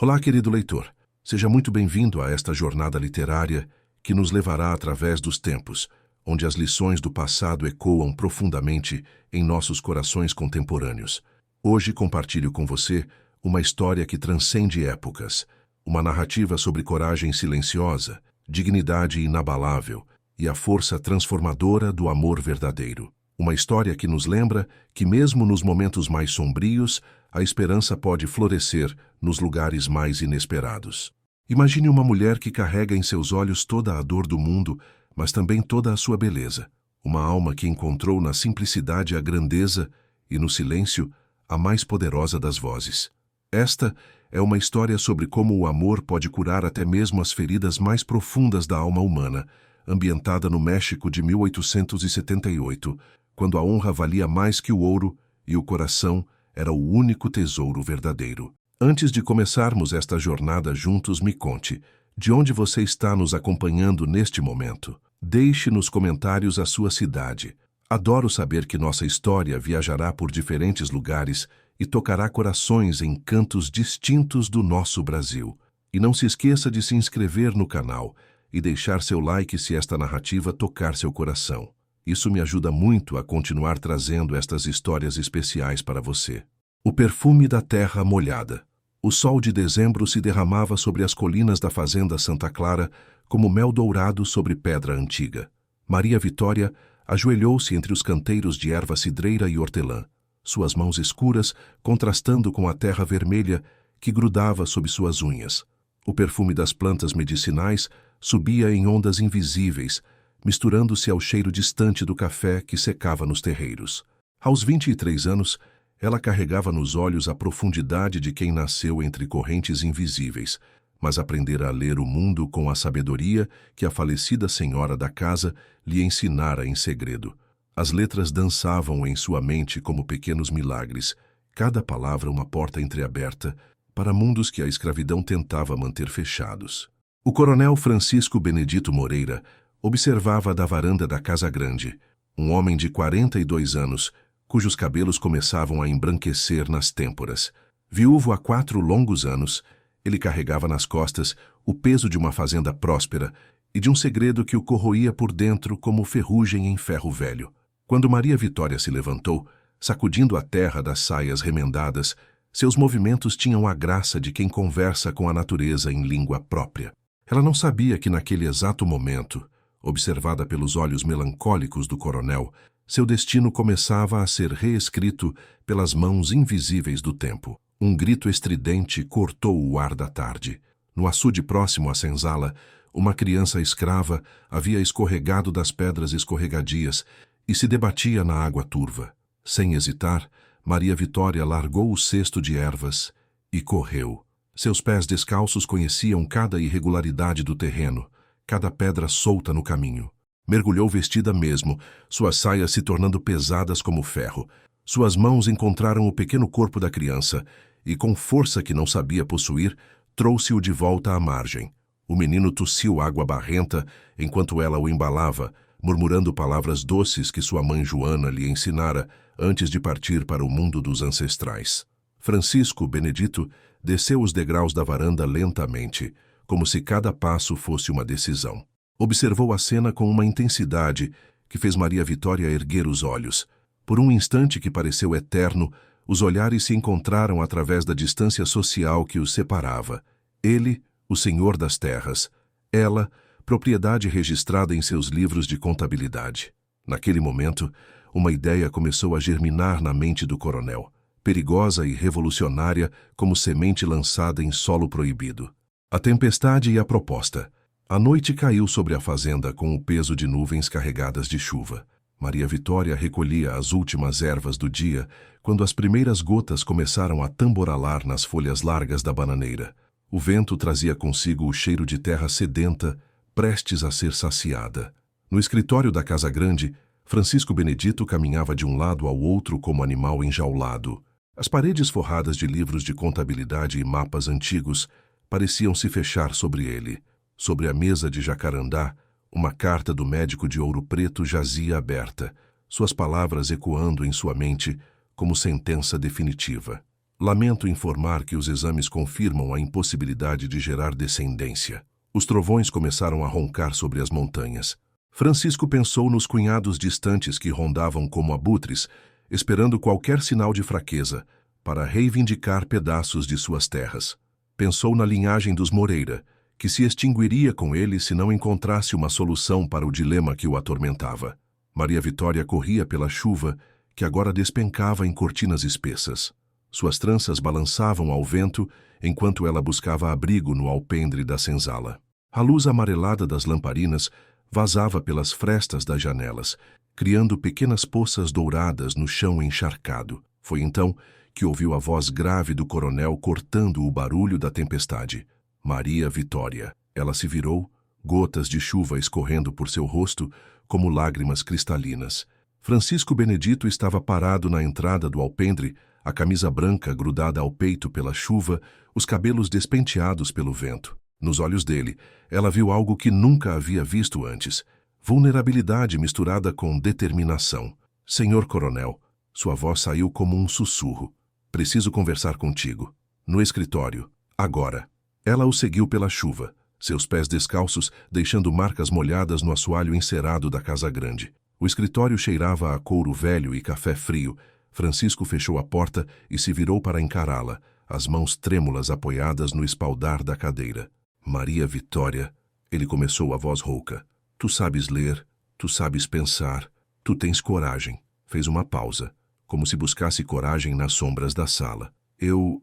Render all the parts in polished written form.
Olá, querido leitor. Seja muito bem-vindo a esta jornada literária que nos levará através dos tempos, onde as lições do passado ecoam profundamente em nossos corações contemporâneos. Hoje compartilho com você uma história que transcende épocas, uma narrativa sobre coragem silenciosa, dignidade inabalável e a força transformadora do amor verdadeiro. Uma história que nos lembra que, mesmo nos momentos mais sombrios, a esperança pode florescer nos lugares mais inesperados. Imagine uma mulher que carrega em seus olhos toda a dor do mundo, mas também toda a sua beleza. Uma alma que encontrou na simplicidade a grandeza e, no silêncio, a mais poderosa das vozes. Esta é uma história sobre como o amor pode curar até mesmo as feridas mais profundas da alma humana, ambientada no México de 1878, quando a honra valia mais que o ouro e o coração era o único tesouro verdadeiro. Antes de começarmos esta jornada juntos, me conte, de onde você está nos acompanhando neste momento? Deixe nos comentários a sua cidade. Adoro saber que nossa história viajará por diferentes lugares e tocará corações em cantos distintos do nosso Brasil. E não se esqueça de se inscrever no canal e deixar seu like se esta narrativa tocar seu coração. Isso me ajuda muito a continuar trazendo estas histórias especiais para você. O perfume da terra molhada. O sol de dezembro se derramava sobre as colinas da fazenda Santa Clara como mel dourado sobre pedra antiga. Maria Vitória ajoelhou-se entre os canteiros de erva cidreira e hortelã, suas mãos escuras contrastando com a terra vermelha que grudava sob suas unhas. O perfume das plantas medicinais subia em ondas invisíveis, misturando-se ao cheiro distante do café que secava nos terreiros. Aos 23 anos, ela carregava nos olhos a profundidade de quem nasceu entre correntes invisíveis, mas aprendera a ler o mundo com a sabedoria que a falecida senhora da casa lhe ensinara em segredo. As letras dançavam em sua mente como pequenos milagres, cada palavra uma porta entreaberta para mundos que a escravidão tentava manter fechados. O coronel Francisco Benedito Moreira observava da varanda da Casa Grande, um homem de 42 anos, cujos cabelos começavam a embranquecer nas têmporas. Viúvo há 4 longos anos, ele carregava nas costas o peso de uma fazenda próspera e de um segredo que o corroía por dentro como ferrugem em ferro velho. Quando Maria Vitória se levantou, sacudindo a terra das saias remendadas, seus movimentos tinham a graça de quem conversa com a natureza em língua própria. Ela não sabia que naquele exato momento, observada pelos olhos melancólicos do coronel, seu destino começava a ser reescrito pelas mãos invisíveis do tempo. Um grito estridente cortou o ar da tarde. No açude próximo à senzala, uma criança escrava havia escorregado das pedras escorregadias e se debatia na água turva. Sem hesitar, Maria Vitória largou o cesto de ervas e correu. Seus pés descalços conheciam cada irregularidade do terreno, cada pedra solta no caminho. Mergulhou vestida mesmo, suas saias se tornando pesadas como ferro. Suas mãos encontraram o pequeno corpo da criança e, com força que não sabia possuir, trouxe-o de volta à margem. O menino tossiu água barrenta enquanto ela o embalava, murmurando palavras doces que sua mãe Joana lhe ensinara antes de partir para o mundo dos ancestrais. Francisco Benedito desceu os degraus da varanda lentamente, como se cada passo fosse uma decisão. Observou a cena com uma intensidade que fez Maria Vitória erguer os olhos. Por um instante que pareceu eterno, os olhares se encontraram através da distância social que os separava. Ele, o senhor das terras; ela, propriedade registrada em seus livros de contabilidade. Naquele momento, uma ideia começou a germinar na mente do coronel, perigosa e revolucionária como semente lançada em solo proibido. A tempestade e a proposta. A noite caiu sobre a fazenda com o peso de nuvens carregadas de chuva. Maria Vitória recolhia as últimas ervas do dia quando as primeiras gotas começaram a tamboralar nas folhas largas da bananeira. O vento trazia consigo o cheiro de terra sedenta, prestes a ser saciada. No escritório da Casa Grande, Francisco Benedito caminhava de um lado ao outro como animal enjaulado. As paredes forradas de livros de contabilidade e mapas antigos pareciam se fechar sobre ele. Sobre a mesa de jacarandá, uma carta do médico de Ouro Preto jazia aberta, suas palavras ecoando em sua mente como sentença definitiva. Lamento informar que os exames confirmam a impossibilidade de gerar descendência. Os trovões começaram a roncar sobre as montanhas. Francisco pensou nos cunhados distantes que rondavam como abutres, esperando qualquer sinal de fraqueza para reivindicar pedaços de suas terras. Pensou na linhagem dos Moreira, que se extinguiria com ele se não encontrasse uma solução para o dilema que o atormentava. Maria Vitória corria pela chuva, que agora despencava em cortinas espessas. Suas tranças balançavam ao vento enquanto ela buscava abrigo no alpendre da senzala. A luz amarelada das lamparinas vazava pelas frestas das janelas, criando pequenas poças douradas no chão encharcado. Foi então que ouviu a voz grave do coronel cortando o barulho da tempestade. Maria Vitória. Ela se virou, gotas de chuva escorrendo por seu rosto como lágrimas cristalinas. Francisco Benedito estava parado na entrada do alpendre, a camisa branca grudada ao peito pela chuva, os cabelos despenteados pelo vento. Nos olhos dele, ela viu algo que nunca havia visto antes. Vulnerabilidade misturada com determinação. Senhor Coronel, sua voz saiu como um sussurro. Preciso conversar contigo. No escritório. Agora. Ela o seguiu pela chuva, seus pés descalços deixando marcas molhadas no assoalho encerado da casa grande. O escritório cheirava a couro velho e café frio. Francisco fechou a porta e se virou para encará-la, as mãos trêmulas apoiadas no espaldar da cadeira. Maria Vitória, ele começou a voz rouca. Tu sabes ler, tu sabes pensar, tu tens coragem. Fez uma pausa, como se buscasse coragem nas sombras da sala. Eu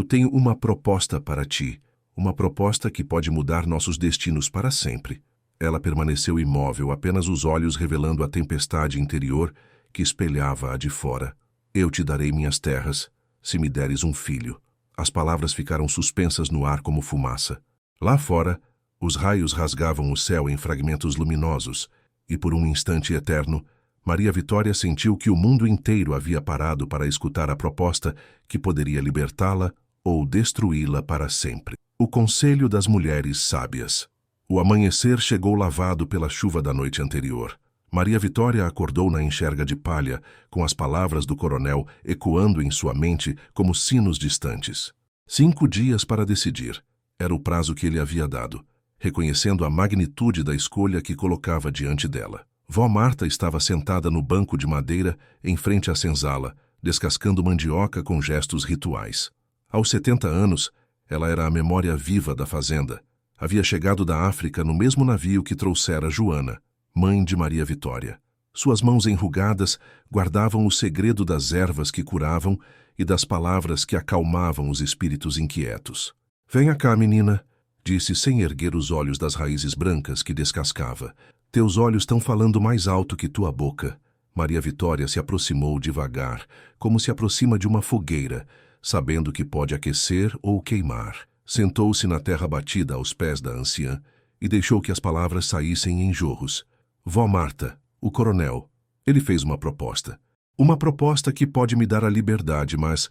tenho uma proposta para ti, uma proposta que pode mudar nossos destinos para sempre. Ela permaneceu imóvel, apenas os olhos revelando a tempestade interior que espelhava a de fora. Eu te darei minhas terras, se me deres um filho. As palavras ficaram suspensas no ar como fumaça. Lá fora, os raios rasgavam o céu em fragmentos luminosos, e por um instante eterno, Maria Vitória sentiu que o mundo inteiro havia parado para escutar a proposta que poderia libertá-la ou destruí-la para sempre. O Conselho das Mulheres Sábias. O amanhecer chegou lavado pela chuva da noite anterior. Maria Vitória acordou na enxerga de palha, com as palavras do coronel ecoando em sua mente como sinos distantes. 5 dias para decidir. Era o prazo que ele havia dado, reconhecendo a magnitude da escolha que colocava diante dela. Vó Marta estava sentada no banco de madeira em frente à senzala, descascando mandioca com gestos rituais. Aos 70 anos, ela era a memória viva da fazenda. Havia chegado da África no mesmo navio que trouxera Joana, mãe de Maria Vitória. Suas mãos enrugadas guardavam o segredo das ervas que curavam e das palavras que acalmavam os espíritos inquietos. Venha cá, menina, disse sem erguer os olhos das raízes brancas que descascava. Teus olhos estão falando mais alto que tua boca. Maria Vitória se aproximou devagar, como se aproxima de uma fogueira, sabendo que pode aquecer ou queimar. Sentou-se na terra batida aos pés da anciã e deixou que as palavras saíssem em jorros. Vó Marta, o coronel, ele fez uma proposta. Uma proposta que pode me dar a liberdade, mas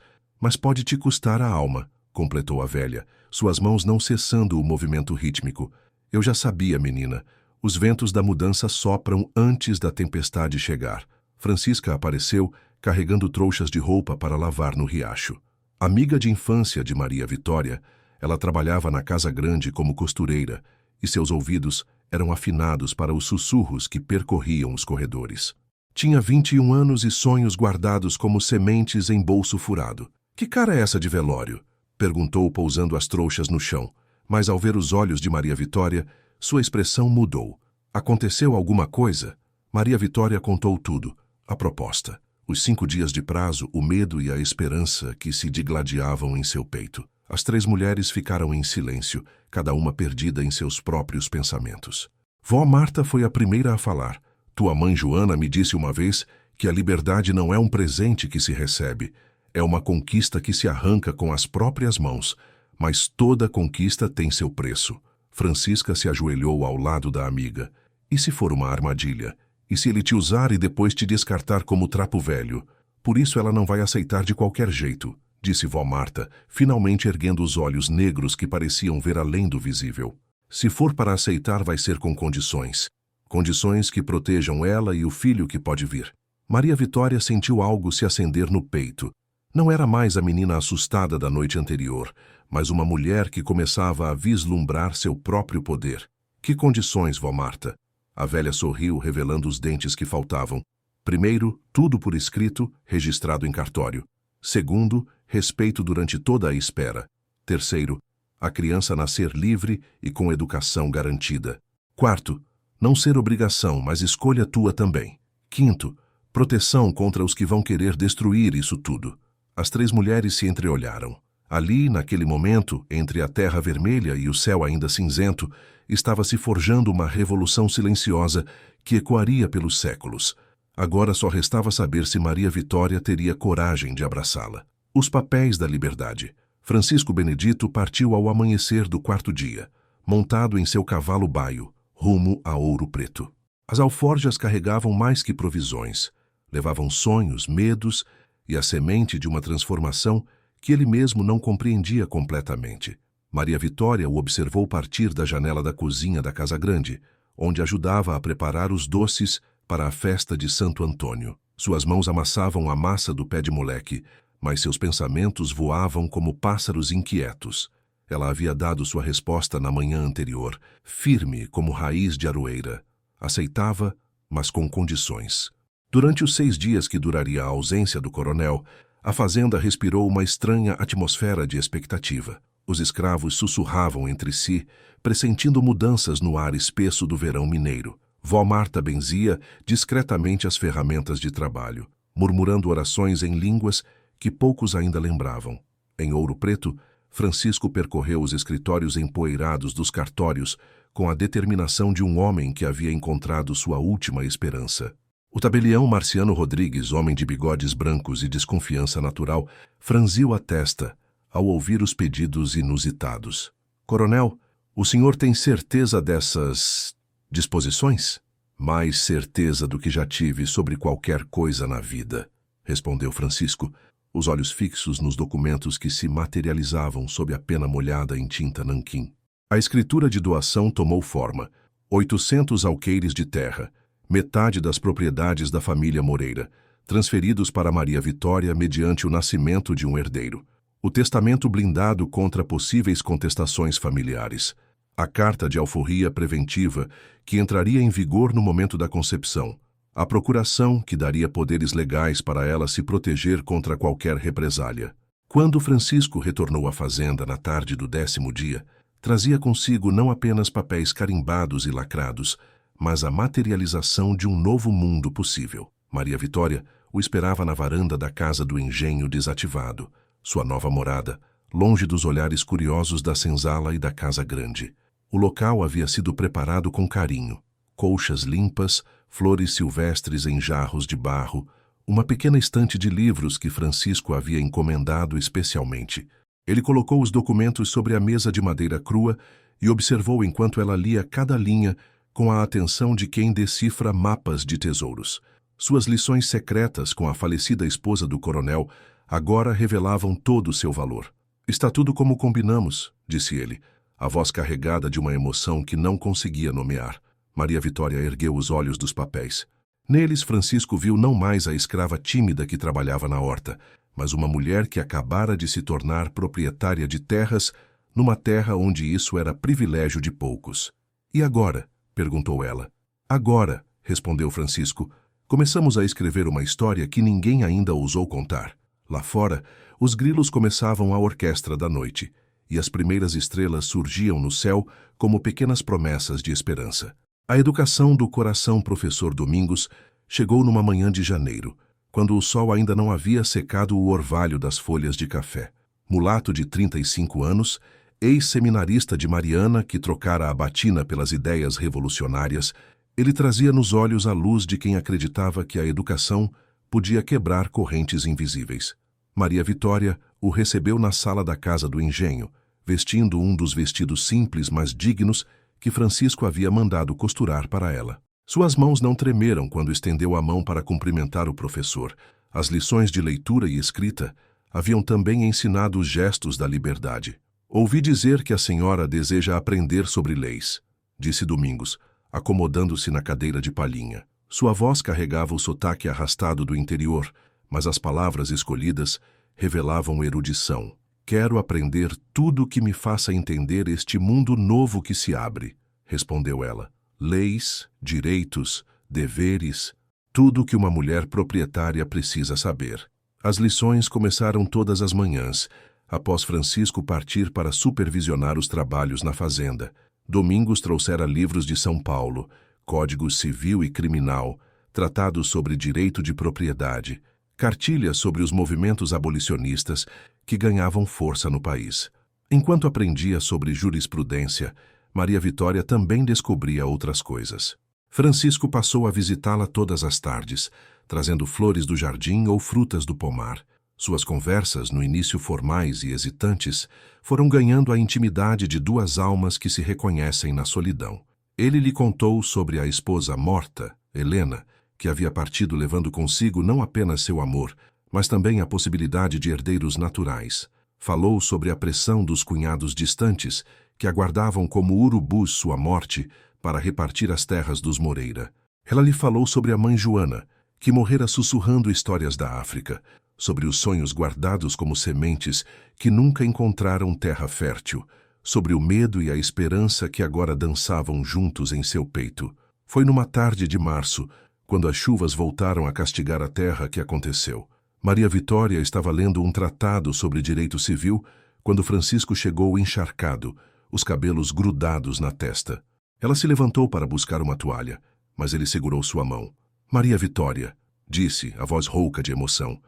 pode te custar a alma, completou a velha, suas mãos não cessando o movimento rítmico. Eu já sabia, menina. Os ventos da mudança sopram antes da tempestade chegar. Francisca apareceu, carregando trouxas de roupa para lavar no riacho. Amiga de infância de Maria Vitória, ela trabalhava na casa grande como costureira, e seus ouvidos eram afinados para os sussurros que percorriam os corredores. Tinha 21 anos e sonhos guardados como sementes em bolso furado. Que cara é essa de velório? Perguntou, pousando as trouxas no chão, mas ao ver os olhos de Maria Vitória, sua expressão mudou. Aconteceu alguma coisa? Maria Vitória contou tudo, a proposta, os 5 dias de prazo, o medo e a esperança que se digladiavam em seu peito. As 3 mulheres ficaram em silêncio, cada uma perdida em seus próprios pensamentos. Vó Marta foi a primeira a falar. Tua mãe Joana me disse uma vez que a liberdade não é um presente que se recebe, é uma conquista que se arranca com as próprias mãos, mas toda conquista tem seu preço. Francisca se ajoelhou ao lado da amiga. E se for uma armadilha? E se ele te usar e depois te descartar como trapo velho? Por isso ela não vai aceitar de qualquer jeito, disse vó Marta, finalmente erguendo os olhos negros que pareciam ver além do visível. Se for para aceitar, vai ser com condições. Condições que protejam ela e o filho que pode vir. Maria Vitória sentiu algo se acender no peito. Não era mais a menina assustada da noite anterior, mas uma mulher que começava a vislumbrar seu próprio poder. Que condições, vó Marta? A velha sorriu, revelando os dentes que faltavam. Primeiro, tudo por escrito, registrado em cartório. Segundo, respeito durante toda a espera. Terceiro, a criança nascer livre e com educação garantida. Quarto, não ser obrigação, mas escolha tua também. Quinto, proteção contra os que vão querer destruir isso tudo. As três mulheres se entreolharam. Ali, naquele momento, entre a terra vermelha e o céu ainda cinzento, estava se forjando uma revolução silenciosa que ecoaria pelos séculos. Agora só restava saber se Maria Vitória teria coragem de abraçá-la. Os papéis da liberdade. Francisco Benedito partiu ao amanhecer do quarto dia, montado em seu cavalo baio, rumo a Ouro Preto. As alforjas carregavam mais que provisões. Levavam sonhos, medos e a semente de uma transformação que ele mesmo não compreendia completamente. Maria Vitória o observou partir da janela da cozinha da Casa Grande, onde ajudava a preparar os doces para a festa de Santo Antônio. Suas mãos amassavam a massa do pé de moleque, mas seus pensamentos voavam como pássaros inquietos. Ela havia dado sua resposta na manhã anterior, firme como raiz de aroeira. Aceitava, mas com condições. Durante os 6 dias que duraria a ausência do coronel, a fazenda respirou uma estranha atmosfera de expectativa. Os escravos sussurravam entre si, pressentindo mudanças no ar espesso do verão mineiro. Vó Marta benzia discretamente as ferramentas de trabalho, murmurando orações em línguas que poucos ainda lembravam. Em Ouro Preto, Francisco percorreu os escritórios empoeirados dos cartórios com a determinação de um homem que havia encontrado sua última esperança. O tabelião Marciano Rodrigues, homem de bigodes brancos e desconfiança natural, franziu a testa ao ouvir os pedidos inusitados. Coronel, o senhor tem certeza dessas disposições? Mais certeza do que já tive sobre qualquer coisa na vida, respondeu Francisco, os olhos fixos nos documentos que se materializavam sob a pena molhada em tinta nanquim. A escritura de doação tomou forma. 800 alqueires de terra, metade das propriedades da família Moreira, transferidos para Maria Vitória mediante o nascimento de um herdeiro. O testamento blindado contra possíveis contestações familiares. A carta de alforria preventiva, que entraria em vigor no momento da concepção. A procuração, que daria poderes legais para ela se proteger contra qualquer represália. Quando Francisco retornou à fazenda na tarde do 10º dia, trazia consigo não apenas papéis carimbados e lacrados, mas a materialização de um novo mundo possível. Maria Vitória o esperava na varanda da casa do engenho desativado, sua nova morada, longe dos olhares curiosos da senzala e da Casa Grande. O local havia sido preparado com carinho. Colchas limpas, flores silvestres em jarros de barro, uma pequena estante de livros que Francisco havia encomendado especialmente. Ele colocou os documentos sobre a mesa de madeira crua e observou enquanto ela lia cada linha com a atenção de quem decifra mapas de tesouros. Suas lições secretas com a falecida esposa do coronel agora revelavam todo o seu valor. Está tudo como combinamos, disse ele, a voz carregada de uma emoção que não conseguia nomear. Maria Vitória ergueu os olhos dos papéis. Neles, Francisco viu não mais a escrava tímida que trabalhava na horta, mas uma mulher que acabara de se tornar proprietária de terras numa terra onde isso era privilégio de poucos. E agora? Perguntou ela. Agora, respondeu Francisco, começamos a escrever uma história que ninguém ainda ousou contar. Lá fora, os grilos começavam a orquestra da noite, e as primeiras estrelas surgiam no céu como pequenas promessas de esperança. A educação do coração professor Domingos chegou numa manhã de janeiro, quando o sol ainda não havia secado o orvalho das folhas de café. Mulato de 35 anos, ex-seminarista de Mariana que trocara a batina pelas ideias revolucionárias, ele trazia nos olhos a luz de quem acreditava que a educação podia quebrar correntes invisíveis. Maria Vitória o recebeu na sala da casa do engenho, vestindo um dos vestidos simples mas dignos que Francisco havia mandado costurar para ela. Suas mãos não tremeram quando estendeu a mão para cumprimentar o professor. As lições de leitura e escrita haviam também ensinado os gestos da liberdade. Ouvi dizer que a senhora deseja aprender sobre leis, disse Domingos, acomodando-se na cadeira de palhinha. Sua voz carregava o sotaque arrastado do interior, mas as palavras escolhidas revelavam erudição. Quero aprender tudo o que me faça entender este mundo novo que se abre, respondeu ela. Leis, direitos, deveres, tudo o que uma mulher proprietária precisa saber. As lições começaram todas as manhãs, após Francisco partir para supervisionar os trabalhos na fazenda. Domingos trouxera livros de São Paulo, Código Civil e Criminal, tratados sobre direito de propriedade, cartilhas sobre os movimentos abolicionistas que ganhavam força no país. Enquanto aprendia sobre jurisprudência, Maria Vitória também descobria outras coisas. Francisco passou a visitá-la todas as tardes, trazendo flores do jardim ou frutas do pomar. Suas conversas, no início formais e hesitantes, foram ganhando a intimidade de duas almas que se reconhecem na solidão. Ele lhe contou sobre a esposa morta, Helena, que havia partido levando consigo não apenas seu amor, mas também a possibilidade de herdeiros naturais. Falou sobre a pressão dos cunhados distantes, que aguardavam como urubus sua morte para repartir as terras dos Moreira. Ela lhe falou sobre a mãe Joana, que morrera sussurrando histórias da África, sobre os sonhos guardados como sementes que nunca encontraram terra fértil, sobre o medo e a esperança que agora dançavam juntos em seu peito. Foi numa tarde de março, quando as chuvas voltaram a castigar a terra, que aconteceu. Maria Vitória estava lendo um tratado sobre direito civil quando Francisco chegou encharcado, os cabelos grudados na testa. Ela se levantou para buscar uma toalha, mas ele segurou sua mão. Maria Vitória, disse, a voz rouca de emoção,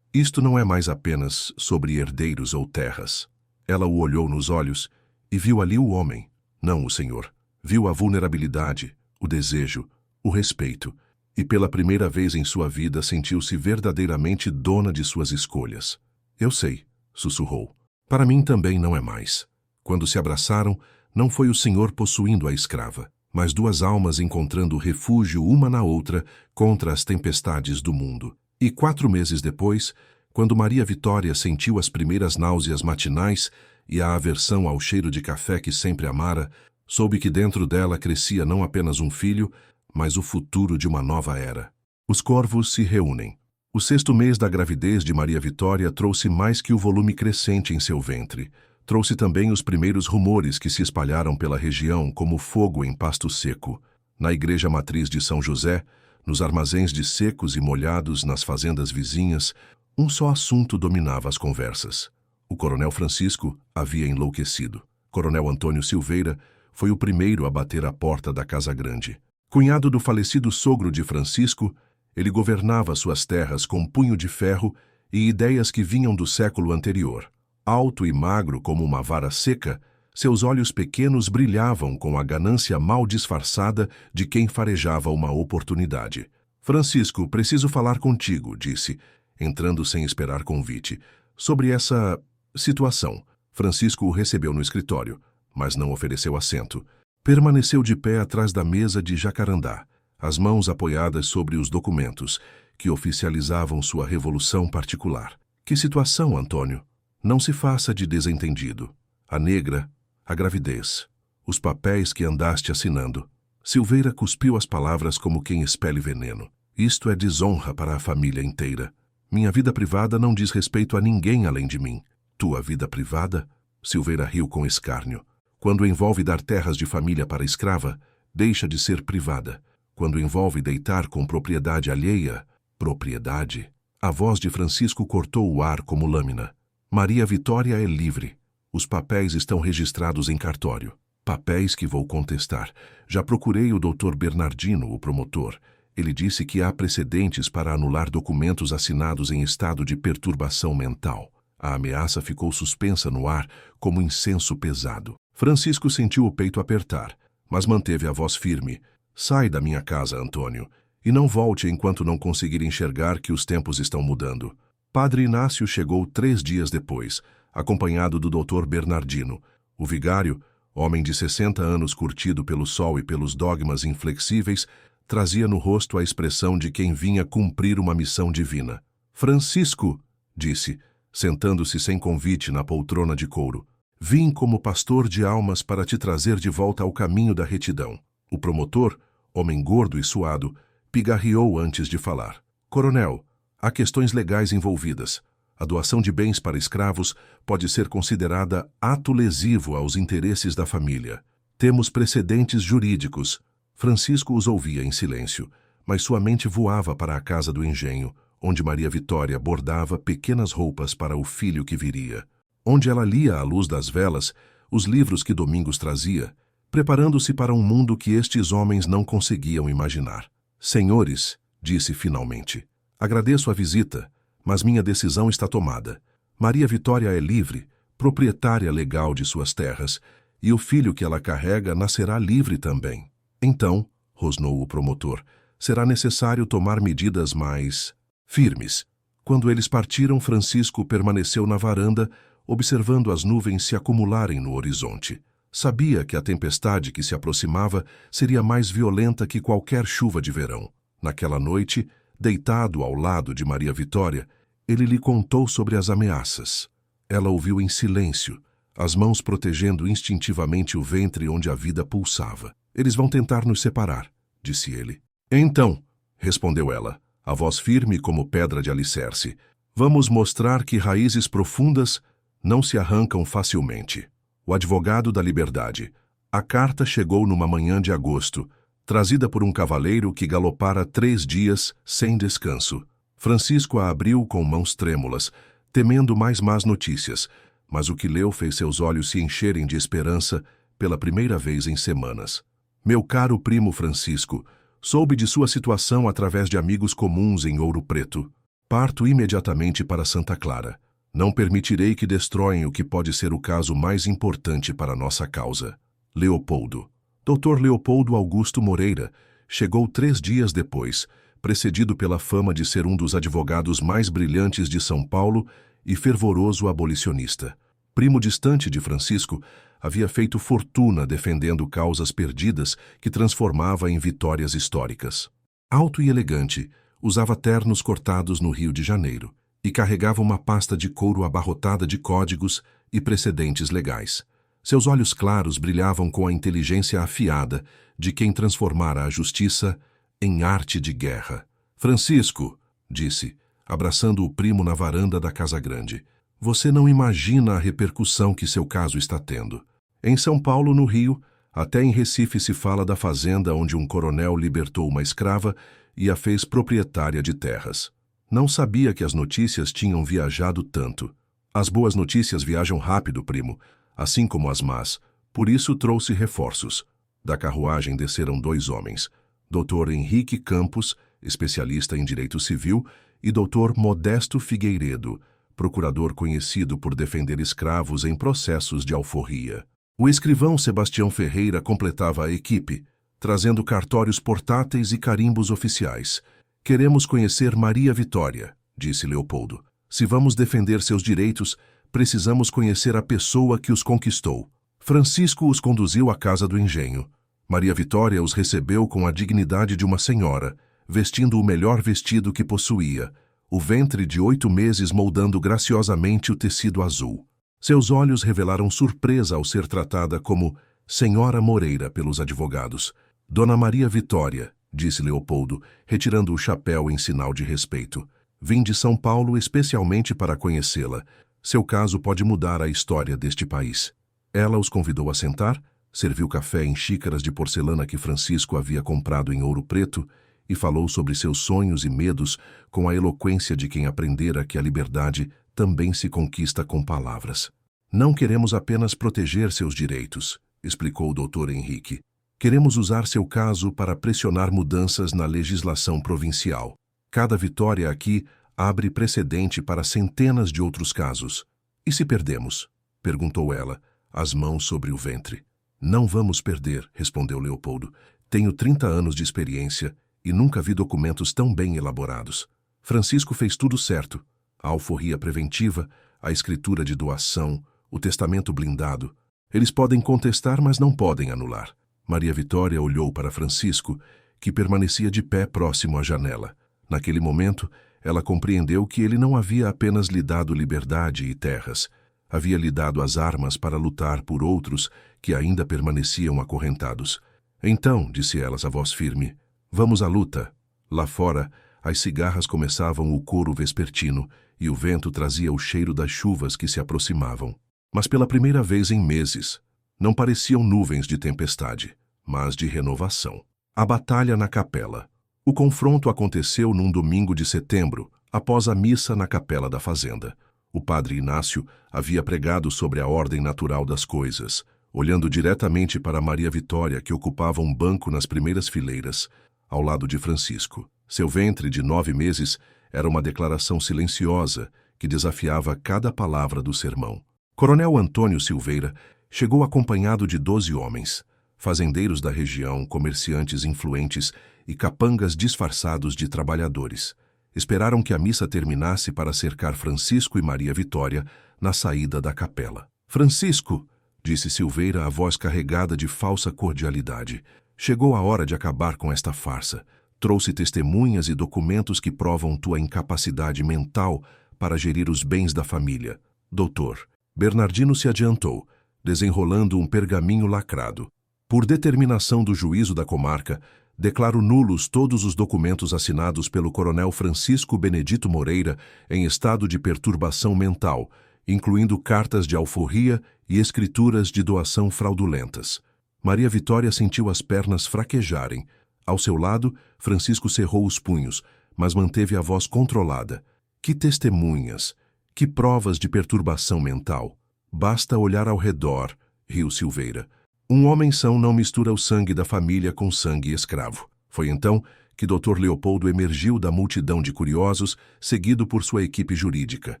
isto não é mais apenas sobre herdeiros ou terras. Ela o olhou nos olhos e viu ali o homem, não o senhor. Viu a vulnerabilidade, o desejo, o respeito, e pela primeira vez em sua vida sentiu-se verdadeiramente dona de suas escolhas. Eu sei, sussurrou. Para mim também não é mais. Quando se abraçaram, não foi o senhor possuindo a escrava, mas duas almas encontrando refúgio uma na outra contra as tempestades do mundo. E 4 meses depois, quando Maria Vitória sentiu as primeiras náuseas matinais e a aversão ao cheiro de café que sempre amara, soube que dentro dela crescia não apenas um filho, mas o futuro de uma nova era. Os corvos se reúnem. O 6º mês da gravidez de Maria Vitória trouxe mais que o volume crescente em seu ventre. Trouxe também os primeiros rumores que se espalharam pela região como fogo em pasto seco. Na igreja matriz de São José, nos armazéns de secos e molhados nas fazendas vizinhas, um só assunto dominava as conversas. O coronel Francisco havia enlouquecido. Coronel Antônio Silveira foi o primeiro a bater à porta da Casa Grande. Cunhado do falecido sogro de Francisco, ele governava suas terras com punho de ferro e ideias que vinham do século anterior. Alto e magro como uma vara seca, seus olhos pequenos brilhavam com a ganância mal disfarçada de quem farejava uma oportunidade. Francisco, preciso falar contigo, disse, entrando sem esperar convite, sobre essa situação. Francisco o recebeu no escritório, mas não ofereceu assento. Permaneceu de pé atrás da mesa de jacarandá, as mãos apoiadas sobre os documentos, que oficializavam sua revolução particular. Que situação, Antônio? Não se faça de desentendido. A negra, a gravidez, os papéis que andaste assinando. Silveira cuspiu as palavras como quem expele veneno. Isto é desonra para a família inteira. Minha vida privada não diz respeito a ninguém além de mim. Tua vida privada? Silveira riu com escárnio. Quando envolve dar terras de família para escrava, deixa de ser privada. Quando envolve deitar com propriedade alheia, propriedade. A voz de Francisco cortou o ar como lâmina. Maria Vitória é livre. Os papéis estão registrados em cartório. Papéis que vou contestar. Já procurei o Dr. Bernardino, o promotor. Ele disse que há precedentes para anular documentos assinados em estado de perturbação mental. A ameaça ficou suspensa no ar como incenso pesado. Francisco sentiu o peito apertar, mas manteve a voz firme. Sai da minha casa, Antônio, e não volte enquanto não conseguir enxergar que os tempos estão mudando. Padre Inácio chegou 3 dias depois, acompanhado do Dr. Bernardino. O vigário, homem de 60 anos curtido pelo sol e pelos dogmas inflexíveis, trazia no rosto a expressão de quem vinha cumprir uma missão divina. Francisco, disse, sentando-se sem convite na poltrona de couro, vim como pastor de almas para te trazer de volta ao caminho da retidão. O promotor, homem gordo e suado, pigarreou antes de falar. Coronel, há questões legais envolvidas. A doação de bens para escravos pode ser considerada ato lesivo aos interesses da família. Temos precedentes jurídicos. Francisco os ouvia em silêncio, mas sua mente voava para a casa do engenho, onde Maria Vitória bordava pequenas roupas para o filho que viria. Onde ela lia à luz das velas os livros que Domingos trazia, preparando-se para um mundo que estes homens não conseguiam imaginar. Senhores, disse finalmente, agradeço a visita, mas minha decisão está tomada. Maria Vitória é livre, proprietária legal de suas terras, e o filho que ela carrega nascerá livre também. Então, rosnou o promotor, será necessário tomar medidas mais firmes. Quando eles partiram, Francisco permaneceu na varanda, observando as nuvens se acumularem no horizonte. Sabia que a tempestade que se aproximava seria mais violenta que qualquer chuva de verão. Naquela noite, deitado ao lado de Maria Vitória, ele lhe contou sobre as ameaças. Ela ouviu em silêncio, as mãos protegendo instintivamente o ventre onde a vida pulsava. Eles vão tentar nos separar, disse ele. Então, respondeu ela, a voz firme como pedra de alicerce, vamos mostrar que raízes profundas não se arrancam facilmente. O advogado da liberdade. A carta chegou numa manhã de agosto, trazida por um cavaleiro que galopara 3 dias sem descanso. Francisco a abriu com mãos trêmulas, temendo mais más notícias, mas o que leu fez seus olhos se encherem de esperança pela primeira vez em semanas. Meu caro primo Francisco, soube de sua situação através de amigos comuns em Ouro Preto. Parto imediatamente para Santa Clara. Não permitirei que destroem o que pode ser o caso mais importante para nossa causa. Leopoldo. Dr. Leopoldo Augusto Moreira chegou 3 dias depois, precedido pela fama de ser um dos advogados mais brilhantes de São Paulo e fervoroso abolicionista. Primo distante de Francisco, havia feito fortuna defendendo causas perdidas que transformava em vitórias históricas. Alto e elegante, usava ternos cortados no Rio de Janeiro e carregava uma pasta de couro abarrotada de códigos e precedentes legais. Seus olhos claros brilhavam com a inteligência afiada de quem transformara a justiça em arte de guerra. Francisco, disse, abraçando o primo na varanda da Casa Grande, você não imagina a repercussão que seu caso está tendo. Em São Paulo, no Rio, até em Recife se fala da fazenda onde um coronel libertou uma escrava e a fez proprietária de terras. Não sabia que as notícias tinham viajado tanto. As boas notícias viajam rápido, primo, assim como as más. Por isso trouxe reforços. Da carruagem desceram 2 homens, Dr. Henrique Campos, especialista em direito civil, e Dr. Modesto Figueiredo, procurador conhecido por defender escravos em processos de alforria. O escrivão Sebastião Ferreira completava a equipe, trazendo cartórios portáteis e carimbos oficiais. Queremos conhecer Maria Vitória, disse Leopoldo. Se vamos defender seus direitos, precisamos conhecer a pessoa que os conquistou. Francisco os conduziu à casa do engenho. Maria Vitória os recebeu com a dignidade de uma senhora, vestindo o melhor vestido que possuía, o ventre de 8 meses moldando graciosamente o tecido azul. Seus olhos revelaram surpresa ao ser tratada como Senhora Moreira pelos advogados. Dona Maria Vitória, disse Leopoldo, retirando o chapéu em sinal de respeito. Vim de São Paulo especialmente para conhecê-la. Seu caso pode mudar a história deste país. Ela os convidou a sentar, serviu café em xícaras de porcelana que Francisco havia comprado em Ouro Preto e falou sobre seus sonhos e medos com a eloquência de quem aprendera que a liberdade também se conquista com palavras. Não queremos apenas proteger seus direitos, explicou o Dr. Henrique. Queremos usar seu caso para pressionar mudanças na legislação provincial. Cada vitória aqui abre precedente para centenas de outros casos. E se perdemos? Perguntou ela, as mãos sobre o ventre. Não vamos perder, respondeu Leopoldo. Tenho 30 anos de experiência e nunca vi documentos tão bem elaborados. Francisco fez tudo certo. A alforria preventiva, a escritura de doação, o testamento blindado. Eles podem contestar, mas não podem anular. Maria Vitória olhou para Francisco, que permanecia de pé próximo à janela. Naquele momento, ela compreendeu que ele não havia apenas lhe dado liberdade e terras. Havia lhe dado as armas para lutar por outros que ainda permaneciam acorrentados. Então, disse ela a voz firme, vamos à luta. Lá fora, as cigarras começavam o coro vespertino e o vento trazia o cheiro das chuvas que se aproximavam. Mas pela primeira vez em meses, não pareciam nuvens de tempestade, mas de renovação. A batalha na capela. O confronto aconteceu num domingo de setembro, após a missa na capela da fazenda. O padre Inácio havia pregado sobre a ordem natural das coisas, olhando diretamente para Maria Vitória, que ocupava um banco nas primeiras fileiras, ao lado de Francisco. Seu ventre de 9 meses era uma declaração silenciosa que desafiava cada palavra do sermão. Coronel Antônio Silveira chegou acompanhado de 12 homens, fazendeiros da região, comerciantes influentes e capangas disfarçados de trabalhadores. Esperaram que a missa terminasse para cercar Francisco e Maria Vitória na saída da capela. "Francisco", disse Silveira, a voz carregada de falsa cordialidade, "chegou a hora de acabar com esta farsa. Trouxe testemunhas e documentos que provam tua incapacidade mental para gerir os bens da família." "Doutor." Bernardino se adiantou, desenrolando um pergaminho lacrado. "Por determinação do juízo da comarca, declaro nulos todos os documentos assinados pelo coronel Francisco Benedito Moreira em estado de perturbação mental, incluindo cartas de alforria e escrituras de doação fraudulentas." Maria Vitória sentiu as pernas fraquejarem. Ao seu lado, Francisco cerrou os punhos, mas manteve a voz controlada. "Que testemunhas! Que provas de perturbação mental! Basta olhar ao redor", riu Silveira. "Um homem são não mistura o sangue da família com sangue escravo." Foi então que Dr. Leopoldo emergiu da multidão de curiosos, seguido por sua equipe jurídica.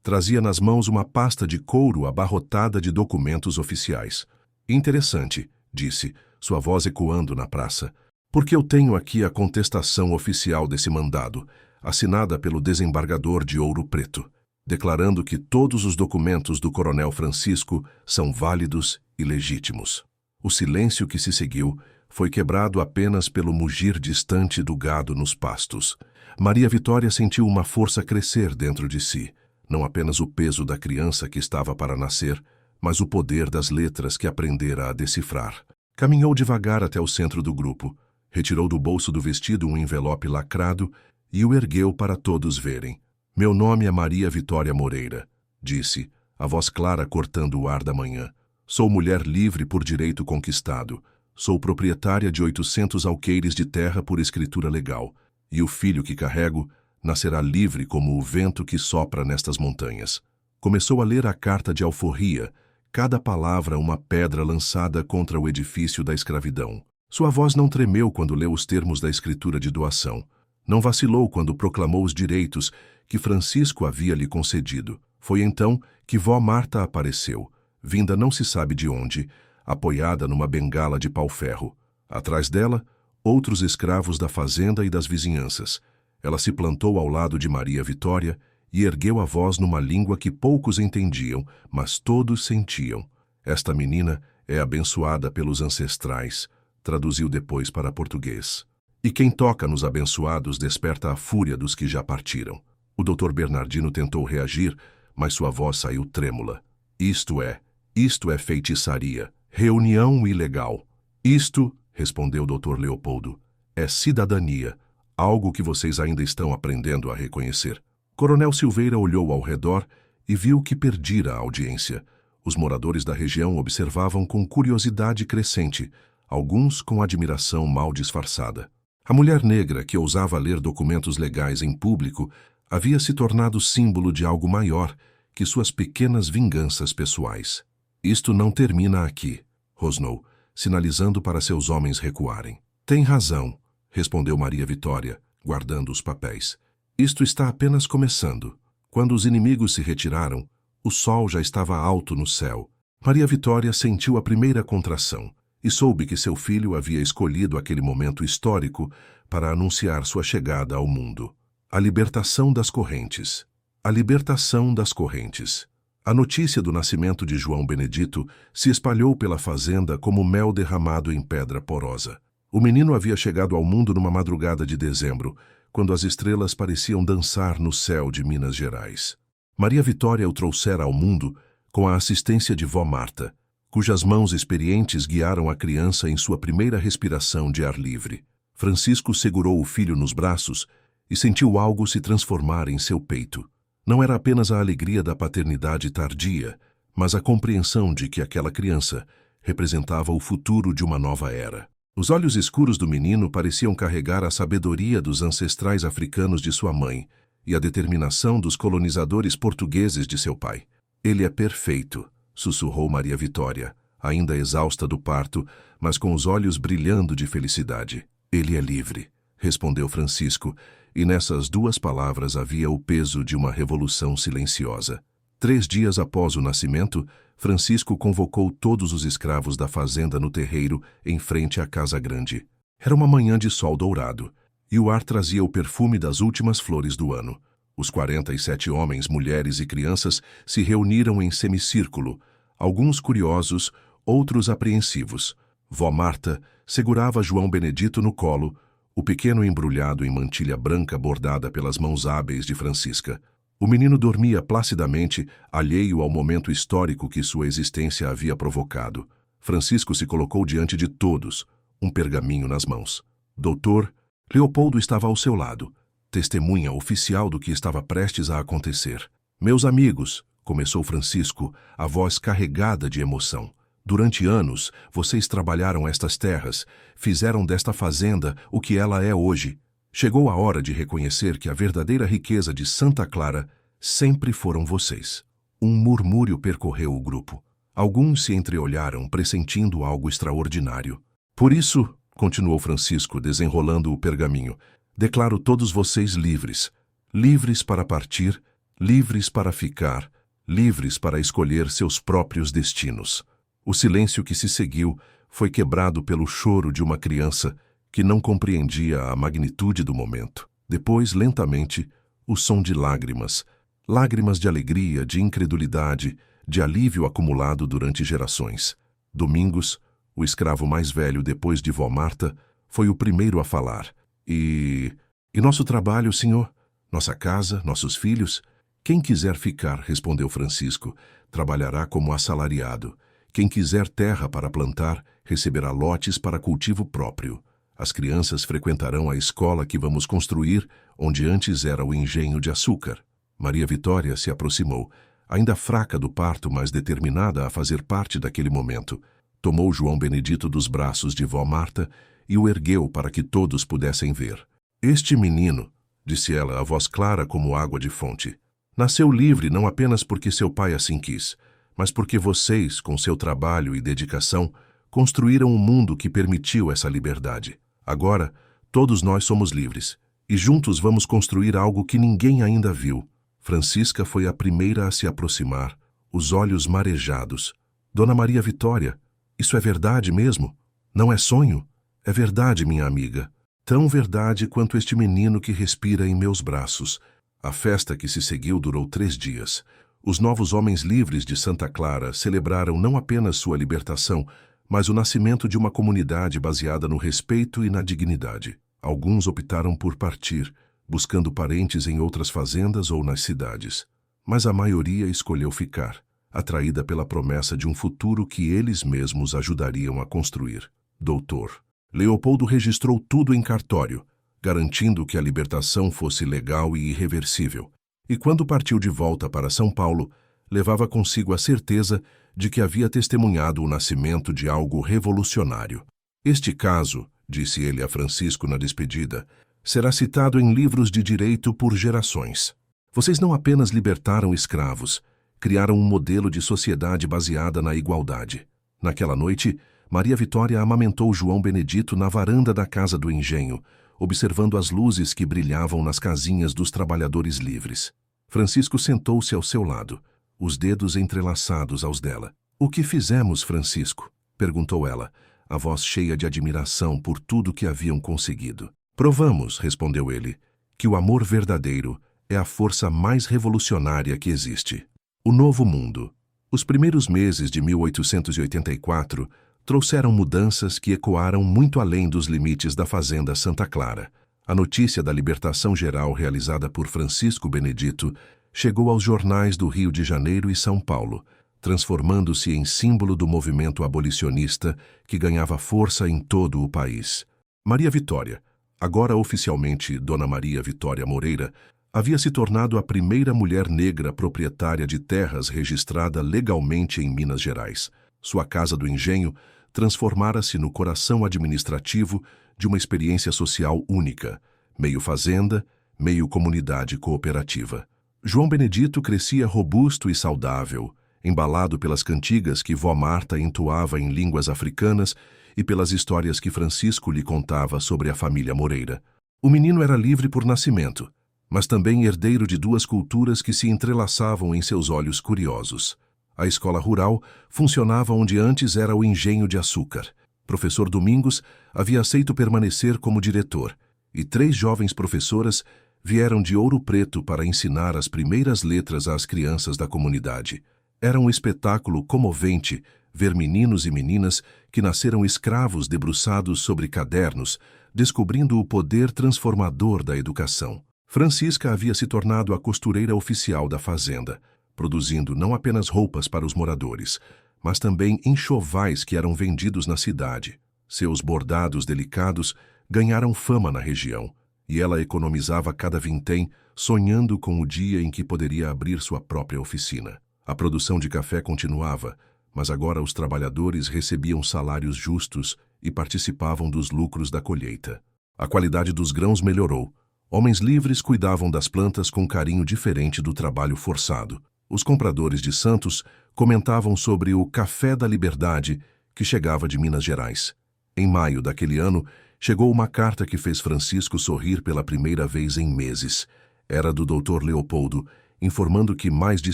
Trazia nas mãos uma pasta de couro abarrotada de documentos oficiais. "Interessante", disse, sua voz ecoando na praça, "porque eu tenho aqui a contestação oficial desse mandado, assinada pelo desembargador de Ouro Preto, declarando que todos os documentos do coronel Francisco são válidos e legítimos." O silêncio que se seguiu foi quebrado apenas pelo mugir distante do gado nos pastos. Maria Vitória sentiu uma força crescer dentro de si, não apenas o peso da criança que estava para nascer, mas o poder das letras que aprendera a decifrar. Caminhou devagar até o centro do grupo, retirou do bolso do vestido um envelope lacrado e o ergueu para todos verem. "Meu nome é Maria Vitória Moreira", disse, a voz clara cortando o ar da manhã. "Sou mulher livre por direito conquistado. Sou proprietária de 800 alqueires de terra por escritura legal. E o filho que carrego nascerá livre como o vento que sopra nestas montanhas." Começou a ler a carta de alforria, cada palavra uma pedra lançada contra o edifício da escravidão. Sua voz não tremeu quando leu os termos da escritura de doação. Não vacilou quando proclamou os direitos que Francisco havia lhe concedido. Foi então que vó Marta apareceu, vinda não se sabe de onde, apoiada numa bengala de pau-ferro. Atrás dela, outros escravos da fazenda e das vizinhanças. Ela se plantou ao lado de Maria Vitória e ergueu a voz numa língua que poucos entendiam, mas todos sentiam. "Esta menina é abençoada pelos ancestrais", traduziu depois para português. "E quem toca nos abençoados desperta a fúria dos que já partiram." O Dr. Bernardino tentou reagir, mas sua voz saiu trêmula. Isto é feitiçaria, reunião ilegal." "Isto", respondeu Dr. Leopoldo, "é cidadania, algo que vocês ainda estão aprendendo a reconhecer." Coronel Silveira olhou ao redor e viu que perdira a audiência. Os moradores da região observavam com curiosidade crescente, alguns com admiração mal disfarçada. A mulher negra, que ousava ler documentos legais em público, havia se tornado símbolo de algo maior que suas pequenas vinganças pessoais. "Isto não termina aqui", rosnou, sinalizando para seus homens recuarem. "Tem razão", respondeu Maria Vitória, guardando os papéis. "Isto está apenas começando." Quando os inimigos se retiraram, o sol já estava alto no céu. Maria Vitória sentiu a primeira contração e soube que seu filho havia escolhido aquele momento histórico para anunciar sua chegada ao mundo. A libertação das correntes. A libertação das correntes. A notícia do nascimento de João Benedito se espalhou pela fazenda como mel derramado em pedra porosa. O menino havia chegado ao mundo numa madrugada de dezembro, quando as estrelas pareciam dançar no céu de Minas Gerais. Maria Vitória o trouxera ao mundo com a assistência de vó Marta, cujas mãos experientes guiaram a criança em sua primeira respiração de ar livre. Francisco segurou o filho nos braços e sentiu algo se transformar em seu peito. Não era apenas a alegria da paternidade tardia, mas a compreensão de que aquela criança representava o futuro de uma nova era. Os olhos escuros do menino pareciam carregar a sabedoria dos ancestrais africanos de sua mãe e a determinação dos colonizadores portugueses de seu pai. Ele é perfeito, sussurrou Maria Vitória, ainda exausta do parto, mas com os olhos brilhando de felicidade. Ele é livre, respondeu Francisco, e nessas duas palavras havia o peso de uma revolução silenciosa. 3 dias após o nascimento, Francisco convocou todos os escravos da fazenda no terreiro em frente à casa grande. Era uma manhã de sol dourado, e o ar trazia o perfume das últimas flores do ano. Os 47 homens, mulheres e crianças se reuniram em semicírculo, alguns curiosos, outros apreensivos. Vó Marta segurava João Benedito no colo, o pequeno embrulhado em mantilha branca bordada pelas mãos hábeis de Francisca. O menino dormia placidamente, alheio ao momento histórico que sua existência havia provocado. Francisco se colocou diante de todos, um pergaminho nas mãos. Doutor, Leopoldo estava ao seu lado, testemunha oficial do que estava prestes a acontecer. Meus amigos, começou Francisco, a voz carregada de emoção. Durante anos, vocês trabalharam estas terras, fizeram desta fazenda o que ela é hoje. Chegou a hora de reconhecer que a verdadeira riqueza de Santa Clara sempre foram vocês. Um murmúrio percorreu o grupo. Alguns se entreolharam, pressentindo algo extraordinário. Por isso, continuou Francisco, desenrolando o pergaminho, declaro todos vocês livres. Livres para partir, livres para ficar, livres para escolher seus próprios destinos. O silêncio que se seguiu foi quebrado pelo choro de uma criança que não compreendia a magnitude do momento. Depois, lentamente, o som de lágrimas. Lágrimas de alegria, de incredulidade, de alívio acumulado durante gerações. Domingos, o escravo mais velho depois de Vó Marta, foi o primeiro a falar. E nosso trabalho, senhor? Nossa casa, nossos filhos? Quem quiser ficar, respondeu Francisco, trabalhará como assalariado. Quem quiser terra para plantar, receberá lotes para cultivo próprio. As crianças frequentarão a escola que vamos construir, onde antes era o engenho de açúcar. Maria Vitória se aproximou, ainda fraca do parto, mas determinada a fazer parte daquele momento. Tomou João Benedito dos braços de Vó Marta e o ergueu para que todos pudessem ver. Este menino, disse ela, a voz clara como água de fonte, nasceu livre não apenas porque seu pai assim quis, mas porque vocês, com seu trabalho e dedicação, construíram um mundo que permitiu essa liberdade. Agora, todos nós somos livres, e juntos vamos construir algo que ninguém ainda viu. Francisca foi a primeira a se aproximar, os olhos marejados. Dona Maria Vitória, isso é verdade mesmo? Não é sonho? É verdade, minha amiga. Tão verdade quanto este menino que respira em meus braços. A festa que se seguiu durou 3 dias. Os novos homens livres de Santa Clara celebraram não apenas sua libertação, mas o nascimento de uma comunidade baseada no respeito e na dignidade. Alguns optaram por partir, buscando parentes em outras fazendas ou nas cidades. Mas a maioria escolheu ficar, atraída pela promessa de um futuro que eles mesmos ajudariam a construir. Doutor, Leopoldo registrou tudo em cartório, garantindo que a libertação fosse legal e irreversível. E quando partiu de volta para São Paulo, levava consigo a certeza de que havia testemunhado o nascimento de algo revolucionário. Este caso, disse ele a Francisco na despedida, será citado em livros de direito por gerações. Vocês não apenas libertaram escravos, criaram um modelo de sociedade baseada na igualdade. Naquela noite, Maria Vitória amamentou João Benedito na varanda da casa do engenho, observando as luzes que brilhavam nas casinhas dos trabalhadores livres. Francisco sentou-se ao seu lado, os dedos entrelaçados aos dela. "O que fizemos, Francisco?" perguntou ela, a voz cheia de admiração por tudo que haviam conseguido. "Provamos", respondeu ele, "que o amor verdadeiro é a força mais revolucionária que existe." O Novo Mundo. Os primeiros meses de 1884 trouxeram mudanças que ecoaram muito além dos limites da fazenda Santa Clara. A notícia da libertação geral realizada por Francisco Benedito chegou aos jornais do Rio de Janeiro e São Paulo, transformando-se em símbolo do movimento abolicionista que ganhava força em todo o país. Maria Vitória, agora oficialmente Dona Maria Vitória Moreira, Havia se tornado a primeira mulher negra proprietária de terras registrada legalmente em Minas Gerais. Sua casa do engenho transformara-se no coração administrativo de uma experiência social única, meio fazenda, meio comunidade cooperativa. João Benedito crescia robusto e saudável, embalado pelas cantigas que vó Marta entoava em línguas africanas e pelas histórias que Francisco lhe contava sobre a família Moreira. O menino era livre por nascimento, mas também herdeiro de duas culturas que se entrelaçavam em seus olhos curiosos. A escola rural funcionava onde antes era o engenho de açúcar. Professor Domingos havia aceito permanecer como diretor, e 3 jovens professoras vieram de Ouro Preto para ensinar as primeiras letras às crianças da comunidade. Era um espetáculo comovente ver meninos e meninas que nasceram escravos debruçados sobre cadernos, descobrindo o poder transformador da educação. Francisca havia se tornado a costureira oficial da fazenda, produzindo não apenas roupas para os moradores, mas também enxovais que eram vendidos na cidade. Seus bordados delicados ganharam fama na região, e ela economizava cada vintém, sonhando com o dia em que poderia abrir sua própria oficina. A produção de café continuava, mas agora os trabalhadores recebiam salários justos e participavam dos lucros da colheita. A qualidade dos grãos melhorou. Homens livres cuidavam das plantas com carinho diferente do trabalho forçado. Os compradores de Santos comentavam sobre o Café da Liberdade que chegava de Minas Gerais. Em maio daquele ano, chegou uma carta que fez Francisco sorrir pela primeira vez em meses. Era do Dr. Leopoldo, informando que mais de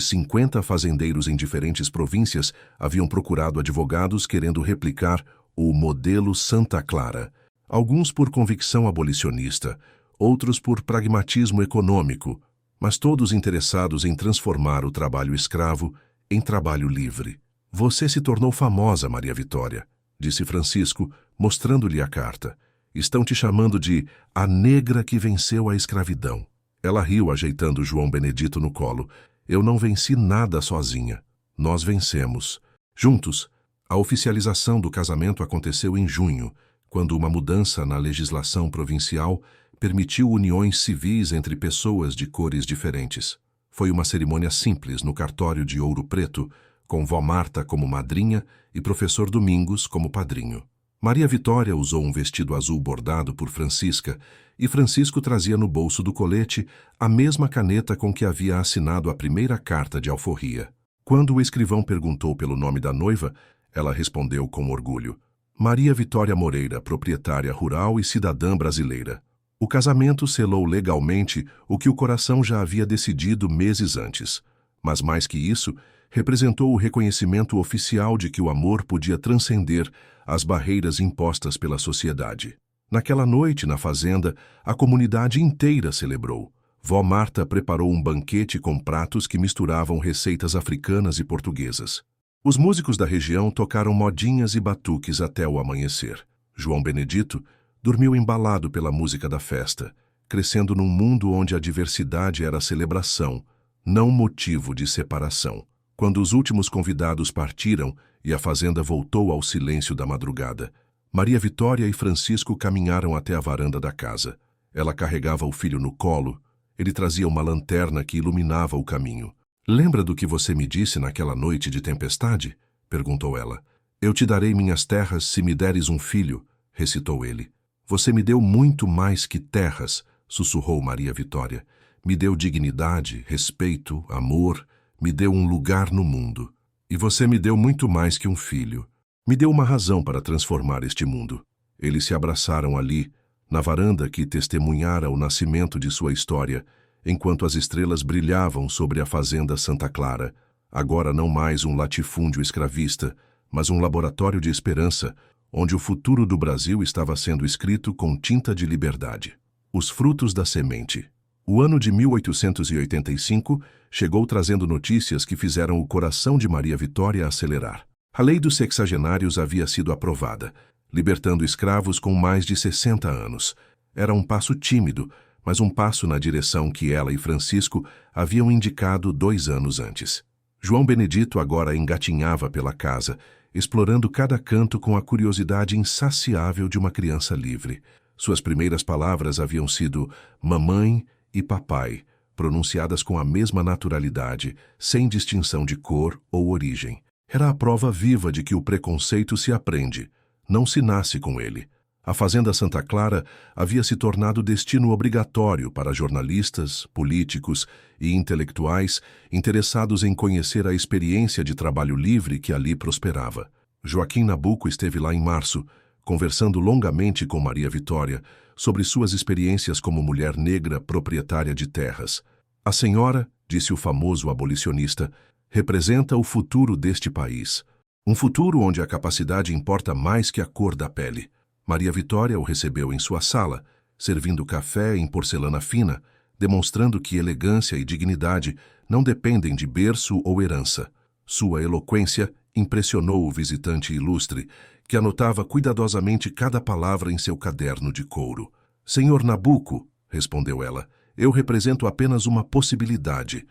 50 fazendeiros em diferentes províncias haviam procurado advogados querendo replicar o modelo Santa Clara. Alguns por convicção abolicionista, outros por pragmatismo econômico, mas todos interessados em transformar o trabalho escravo em trabalho livre. Você se tornou famosa, Maria Vitória, disse Francisco, mostrando-lhe a carta. Estão te chamando de a negra que venceu a escravidão. Ela riu, ajeitando João Benedito no colo. Eu não venci nada sozinha. Nós vencemos. Juntos. A oficialização do casamento aconteceu em junho, quando uma mudança na legislação provincial permitiu uniões civis entre pessoas de cores diferentes. Foi uma cerimônia simples no cartório de Ouro Preto, com vó Marta como madrinha e professor Domingos como padrinho. Maria Vitória usou um vestido azul bordado por Francisca e Francisco trazia no bolso do colete a mesma caneta com que havia assinado a primeira carta de alforria. Quando o escrivão perguntou pelo nome da noiva, ela respondeu com orgulho: Maria Vitória Moreira, proprietária rural e cidadã brasileira. O casamento selou legalmente o que o coração já havia decidido meses antes. Mas mais que isso, representou o reconhecimento oficial de que o amor podia transcender as barreiras impostas pela sociedade. Naquela noite, na fazenda, a comunidade inteira celebrou. Vó Marta preparou um banquete com pratos que misturavam receitas africanas e portuguesas. Os músicos da região tocaram modinhas e batuques até o amanhecer. João Benedito dormiu embalado pela música da festa, crescendo num mundo onde a diversidade era celebração, não motivo de separação. Quando os últimos convidados partiram e a fazenda voltou ao silêncio da madrugada, Maria Vitória e Francisco caminharam até a varanda da casa. Ela carregava o filho no colo, ele trazia uma lanterna que iluminava o caminho. Lembra do que você me disse naquela noite de tempestade? Perguntou ela. Eu te darei minhas terras se me deres um filho, recitou ele. Você me deu muito mais que terras, sussurrou Maria Vitória. Me deu dignidade, respeito, amor, me deu um lugar no mundo. E você me deu muito mais que um filho. Me deu uma razão para transformar este mundo. Eles se abraçaram ali, na varanda que testemunhara o nascimento de sua história, enquanto as estrelas brilhavam sobre a fazenda Santa Clara, agora não mais um latifúndio escravista, mas um laboratório de esperança, onde o futuro do Brasil estava sendo escrito com tinta de liberdade. Os frutos da semente. O ano de 1885 chegou trazendo notícias que fizeram o coração de Maria Vitória acelerar. A lei dos sexagenários havia sido aprovada, libertando escravos com mais de 60 anos. Era um passo tímido, mas um passo na direção que ela e Francisco haviam indicado 2 anos antes. João Benedito agora engatinhava pela casa, explorando cada canto com a curiosidade insaciável de uma criança livre. Suas primeiras palavras haviam sido mamãe e papai, pronunciadas com a mesma naturalidade, sem distinção de cor ou origem. Era a prova viva de que o preconceito se aprende, não se nasce com ele. A Fazenda Santa Clara havia se tornado destino obrigatório para jornalistas, políticos e intelectuais interessados em conhecer a experiência de trabalho livre que ali prosperava. Joaquim Nabuco esteve lá em março, conversando longamente com Maria Vitória sobre suas experiências como mulher negra proprietária de terras. A senhora, disse o famoso abolicionista, representa o futuro deste país. Um futuro onde a capacidade importa mais que a cor da pele. Maria Vitória o recebeu em sua sala, servindo café em porcelana fina, demonstrando que elegância e dignidade não dependem de berço ou herança. Sua eloquência impressionou o visitante ilustre, que anotava cuidadosamente cada palavra em seu caderno de couro. Senhor Nabuco, respondeu ela, eu represento apenas uma possibilidade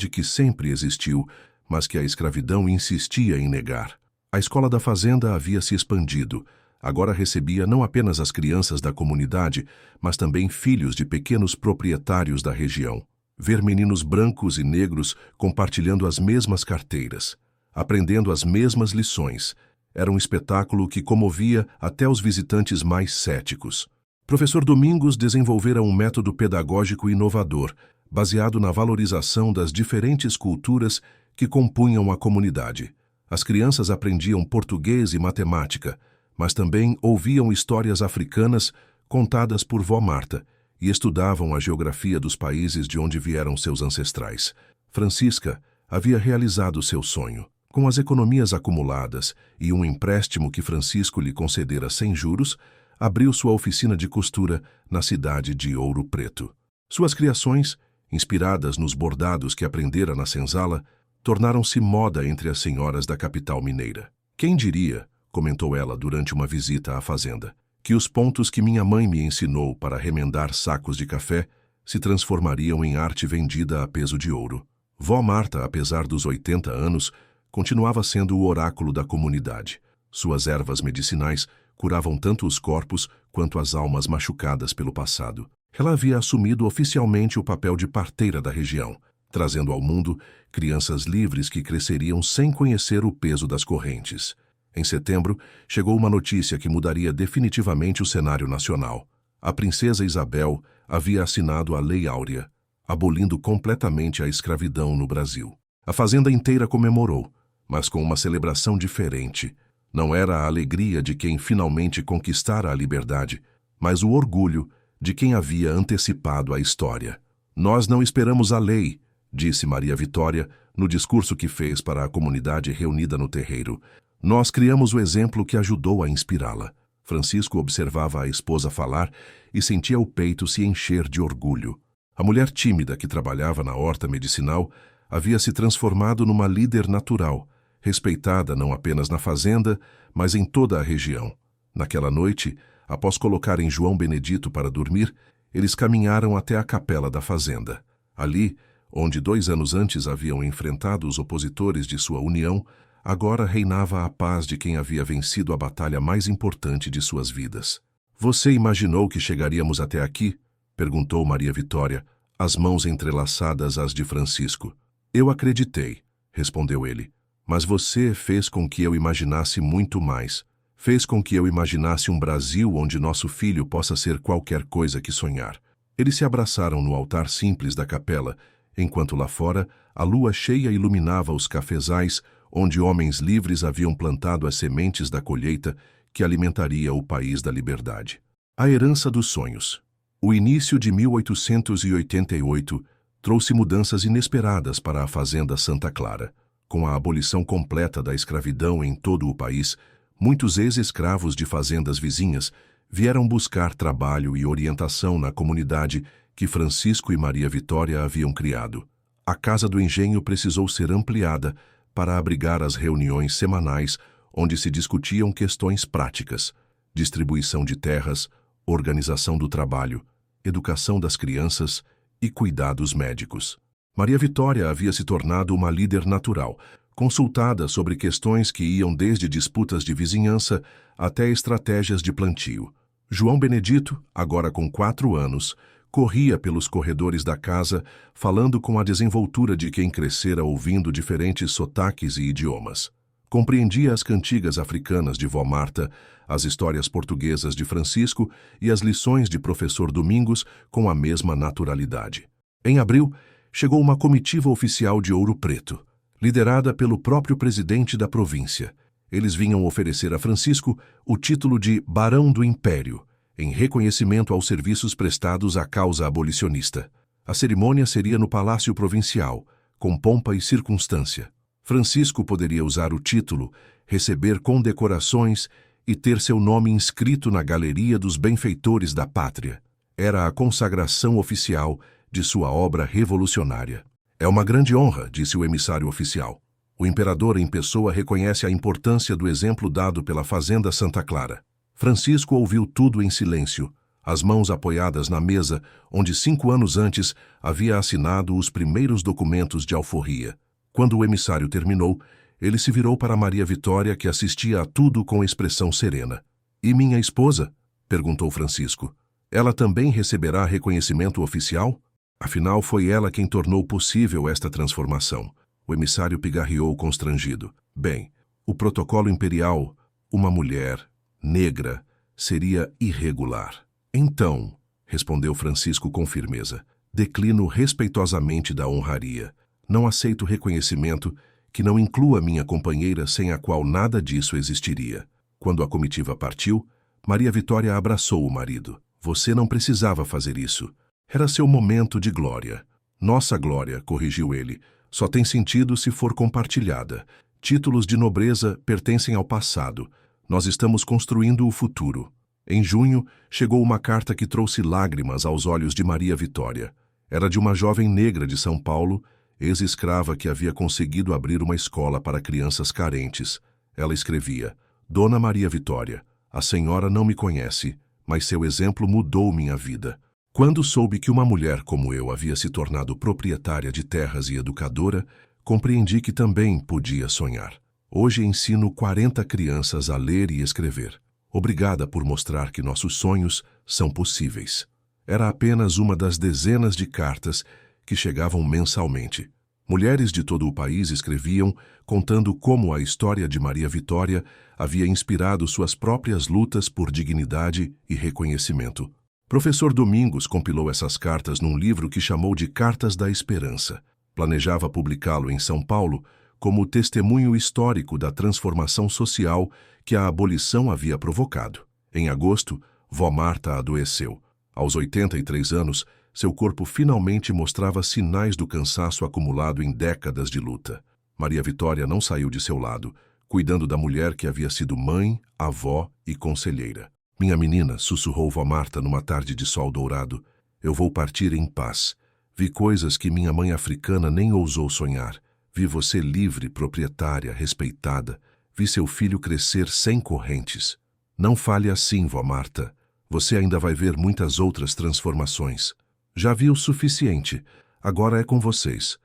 que sempre existiu, mas que a escravidão insistia em negar. A escola da fazenda havia se expandido. Agora recebia não apenas as crianças da comunidade, mas também filhos de pequenos proprietários da região. Ver meninos brancos e negros compartilhando as mesmas carteiras, aprendendo as mesmas lições, era um espetáculo que comovia até os visitantes mais céticos. Professor Domingos desenvolvera um método pedagógico inovador, baseado na valorização das diferentes culturas que compunham a comunidade. As crianças aprendiam português e matemática, mas também ouviam histórias africanas contadas por vó Marta e estudavam a geografia dos países de onde vieram seus ancestrais. Francisca havia realizado seu sonho. Com as economias acumuladas e um empréstimo que Francisco lhe concedera sem juros, abriu sua oficina de costura na cidade de Ouro Preto. Suas criações, inspiradas nos bordados que aprendera na senzala, tornaram-se moda entre as senhoras da capital mineira. Quem diria, comentou ela durante uma visita à fazenda, que os pontos que minha mãe me ensinou para remendar sacos de café se transformariam em arte vendida a peso de ouro. Vó Marta, apesar dos 80 anos, continuava sendo o oráculo da comunidade. Suas ervas medicinais curavam tanto os corpos quanto as almas machucadas pelo passado. Ela havia assumido oficialmente o papel de parteira da região, trazendo ao mundo crianças livres que cresceriam sem conhecer o peso das correntes. Em setembro, chegou uma notícia que mudaria definitivamente o cenário nacional. A princesa Isabel havia assinado a Lei Áurea, abolindo completamente a escravidão no Brasil. A fazenda inteira comemorou, mas com uma celebração diferente. Não era a alegria de quem finalmente conquistara a liberdade, mas o orgulho de quem havia antecipado a história. Nós não esperamos a lei, disse Maria Vitória no discurso que fez para a comunidade reunida no terreiro. Nós criamos o exemplo que ajudou a inspirá-la. Francisco observava a esposa falar e sentia o peito se encher de orgulho. A mulher tímida que trabalhava na horta medicinal havia se transformado numa líder natural, respeitada não apenas na fazenda, mas em toda a região. Naquela noite, após colocarem João Benedito para dormir, eles caminharam até a capela da fazenda. Ali, onde 2 anos antes haviam enfrentado os opositores de sua união, agora reinava a paz de quem havia vencido a batalha mais importante de suas vidas. Você imaginou que chegaríamos até aqui? Perguntou Maria Vitória, as mãos entrelaçadas às de Francisco. Eu acreditei, respondeu ele. Mas você fez com que eu imaginasse muito mais. Fez com que eu imaginasse um Brasil onde nosso filho possa ser qualquer coisa que sonhar. Eles se abraçaram no altar simples da capela, enquanto lá fora a lua cheia iluminava os cafezais onde homens livres haviam plantado as sementes da colheita que alimentaria o país da liberdade. A herança dos sonhos. O início de 1888 trouxe mudanças inesperadas para a Fazenda Santa Clara. Com a abolição completa da escravidão em todo o país, muitos ex-escravos de fazendas vizinhas vieram buscar trabalho e orientação na comunidade que Francisco e Maria Vitória haviam criado. A Casa do Engenho precisou ser ampliada para abrigar as reuniões semanais onde se discutiam questões práticas, distribuição de terras, organização do trabalho, educação das crianças e cuidados médicos. Maria Vitória havia se tornado uma líder natural, consultada sobre questões que iam desde disputas de vizinhança até estratégias de plantio. João Benedito, agora com 4 anos, Corria pelos corredores da casa, falando com a desenvoltura de quem crescera ouvindo diferentes sotaques e idiomas. Compreendia as cantigas africanas de Vó Marta, as histórias portuguesas de Francisco e as lições de professor Domingos com a mesma naturalidade. Em abril, chegou uma comitiva oficial de Ouro Preto, liderada pelo próprio presidente da província. Eles vinham oferecer a Francisco o título de Barão do Império, em reconhecimento aos serviços prestados à causa abolicionista. A cerimônia seria no Palácio Provincial, com pompa e circunstância. Francisco poderia usar o título, receber condecorações e ter seu nome inscrito na Galeria dos Benfeitores da Pátria. Era a consagração oficial de sua obra revolucionária. É uma grande honra, disse o emissário oficial. O imperador em pessoa reconhece a importância do exemplo dado pela Fazenda Santa Clara. Francisco ouviu tudo em silêncio, as mãos apoiadas na mesa, onde 5 anos antes havia assinado os primeiros documentos de alforria. Quando o emissário terminou, ele se virou para Maria Vitória, que assistia a tudo com expressão serena. "E minha esposa?" perguntou Francisco. "Ela também receberá reconhecimento oficial?" Afinal, foi ela quem tornou possível esta transformação. O emissário pigarreou constrangido. "Bem, o protocolo imperial, uma mulher negra, seria irregular." "Então", respondeu Francisco com firmeza, "declino respeitosamente da honraria. Não aceito reconhecimento que não inclua minha companheira, sem a qual nada disso existiria." Quando a comitiva partiu, Maria Vitória abraçou o marido. "Você não precisava fazer isso. Era seu momento de glória." "Nossa glória", corrigiu ele, "só tem sentido se for compartilhada. Títulos de nobreza pertencem ao passado. Nós estamos construindo o futuro." Em junho, chegou uma carta que trouxe lágrimas aos olhos de Maria Vitória. Era de uma jovem negra de São Paulo, ex-escrava que havia conseguido abrir uma escola para crianças carentes. Ela escrevia: "Dona Maria Vitória, a senhora não me conhece, mas seu exemplo mudou minha vida. Quando soube que uma mulher como eu havia se tornado proprietária de terras e educadora, compreendi que também podia sonhar. Hoje ensino 40 crianças a ler e escrever. Obrigada por mostrar que nossos sonhos são possíveis." Era apenas uma das dezenas de cartas que chegavam mensalmente. Mulheres de todo o país escreviam, contando como a história de Maria Vitória havia inspirado suas próprias lutas por dignidade e reconhecimento. Professor Domingos compilou essas cartas num livro que chamou de Cartas da Esperança. Planejava publicá-lo em São Paulo como testemunho histórico da transformação social que a abolição havia provocado. Em agosto, Vó Marta adoeceu. Aos 83 anos, seu corpo finalmente mostrava sinais do cansaço acumulado em décadas de luta. Maria Vitória não saiu de seu lado, cuidando da mulher que havia sido mãe, avó e conselheira. "Minha menina", sussurrou Vó Marta numa tarde de sol dourado, "eu vou partir em paz. Vi coisas que minha mãe africana nem ousou sonhar. Vi você livre, proprietária, respeitada. Vi seu filho crescer sem correntes. Não fale assim, Vó Marta. Você ainda vai ver muitas outras transformações. Já vi o suficiente. Agora é com vocês